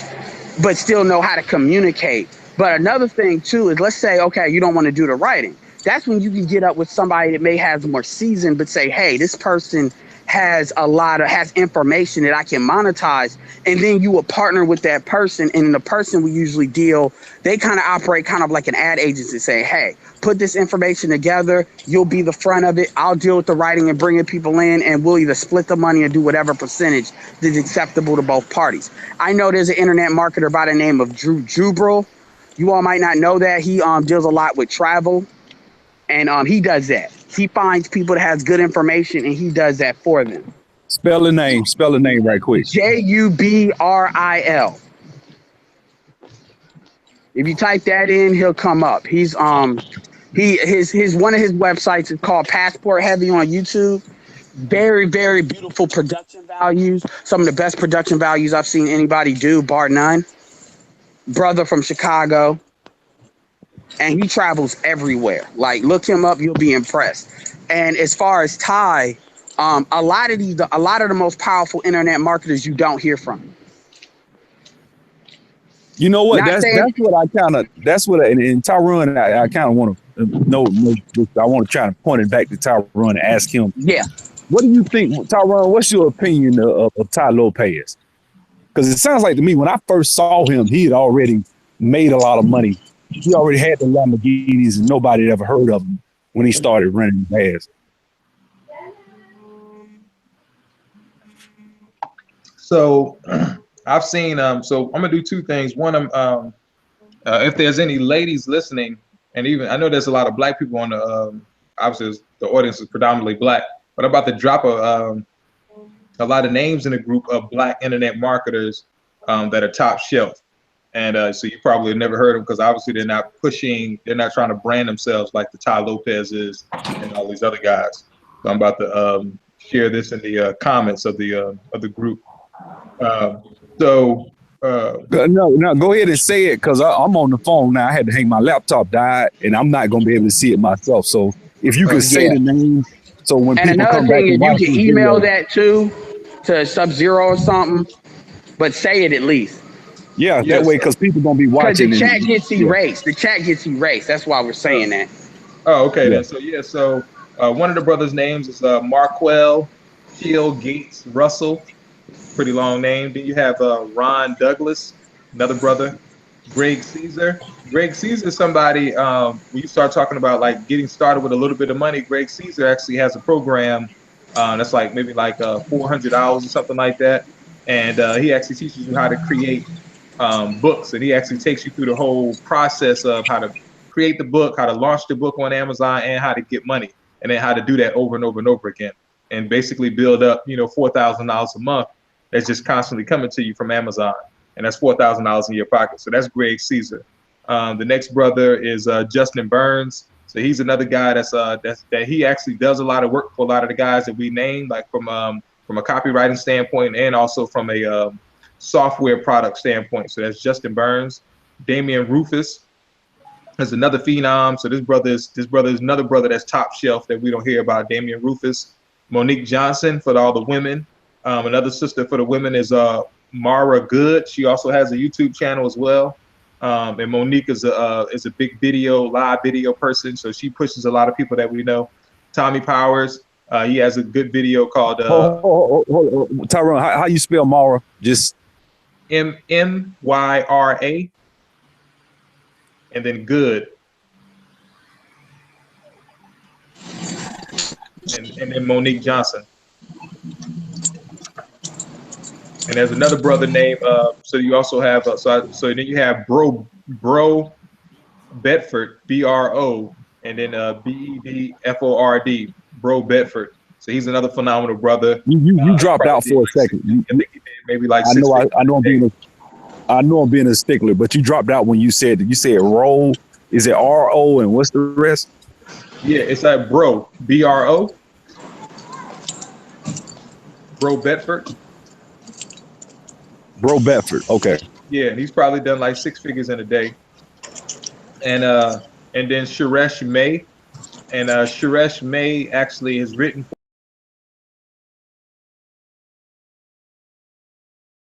but still know how to communicate. But another thing too is, let's say, okay, you don't want to do the writing. That's when you can get up with somebody that may have more seasoned, but say, hey, this person has information that I can monetize. And then you will partner with that person, and the person we usually deal, they kind of operate kind of like an ad agency, say, hey, put this information together. You'll be the front of it. I'll deal with the writing and bringing people in, and we'll either split the money or do whatever percentage is acceptable to both parties. I know there's an internet marketer by the name of Drew Jubril. You all might not know that. He deals a lot with travel, and he does that. He finds people that has good information, and he does that for them. Spell the name right quick. Jubril. If you type that in, he'll come up. He's his one of his websites is called Passport Heavy on YouTube. Very, very beautiful production values. Some of the best production values I've seen anybody do, bar none. Brother from Chicago. And he travels everywhere. Like, look him up, you'll be impressed. And as far as Ty, a lot of the most powerful internet marketers you don't hear from. You know what? That's what I kind of. That's what. And Tieron, I kind of want to know. I want to try to point it back to Tieron and ask him. Yeah. What do you think, Tieron? What's your opinion of Ty Lopez? Because it sounds like to me when I first saw him, he had already made a lot of money. He already had the Lamborghinis, and nobody had ever heard of him when he started running ads. So I've seen, so I'm gonna do two things. One, if there's any ladies listening, and even I know there's a lot of black people on the, obviously the audience is predominantly black, but I'm about to drop a lot of names in a group of black internet marketers that are top shelf. And so you probably have never heard them because obviously they're not trying to brand themselves like the Ty Lopez is and all these other guys. So I'm about to share this in the comments of the group. No, go ahead and say it because I'm on the phone now. I had to hang my laptop died, and I'm not gonna be able to see it myself. So if you could say the name, so when And people another come back thing is and you watch can this email video, that too to Sub-Zero or something, but say it at least. yeah, that way because people gonna be Because watching. the chat gets yeah. erased. The chat gets erased. That's why we're saying that. Oh, okay Yeah. then. So yeah, so one of the brothers' names is Marquell Hill Gates Russell. Pretty long name. Then you have Ron Douglas, another brother. Greg Caesar. Greg Caesar is somebody, when you start talking about like getting started with a little bit of money, Greg Caesar actually has a program that's like maybe like $400 or something like that. And he actually teaches you how to create books. And he actually takes you through the whole process of how to create the book, how to launch the book on Amazon, and how to get money. And then how to do that over and over and over again. And basically build up, $4,000 a month that's just constantly coming to you from Amazon. And that's $4,000 in your pocket. So that's Greg Caesar. The next brother is Justin Burns. So he's another guy that he actually does a lot of work for a lot of the guys that we named, like from a copywriting standpoint and also from a software product standpoint. So that's Justin Burns. Damian Rufus is another phenom. So this brother is another brother that's top shelf that we don't hear about. Damian Rufus. Monique Johnson for all the women. Another sister for the women is Mara Good. She also has a YouTube channel as well. And Monique is a big live video person. So she pushes a lot of people that we know. Tommy Powers, he has a good video called Tyrone, how you spell Mara? Just Myra and then Good. And then Monique Johnson. And there's another brother named, so you also have, so then you have Bro Bedford, B-R-O, and then B-E-D-F-O-R-D, Bro Bedford. So he's another phenomenal brother. You dropped out for a second. I think he did maybe like I know I'm being a stickler, but you dropped out when you said roll. Is it R-O and what's the rest? Yeah, it's like Bro, B-R-O, Bro Bedford. Bro Bedford, okay. Yeah, and he's probably done like 6 figures in a day. And then Suresh May. And Suresh May actually has written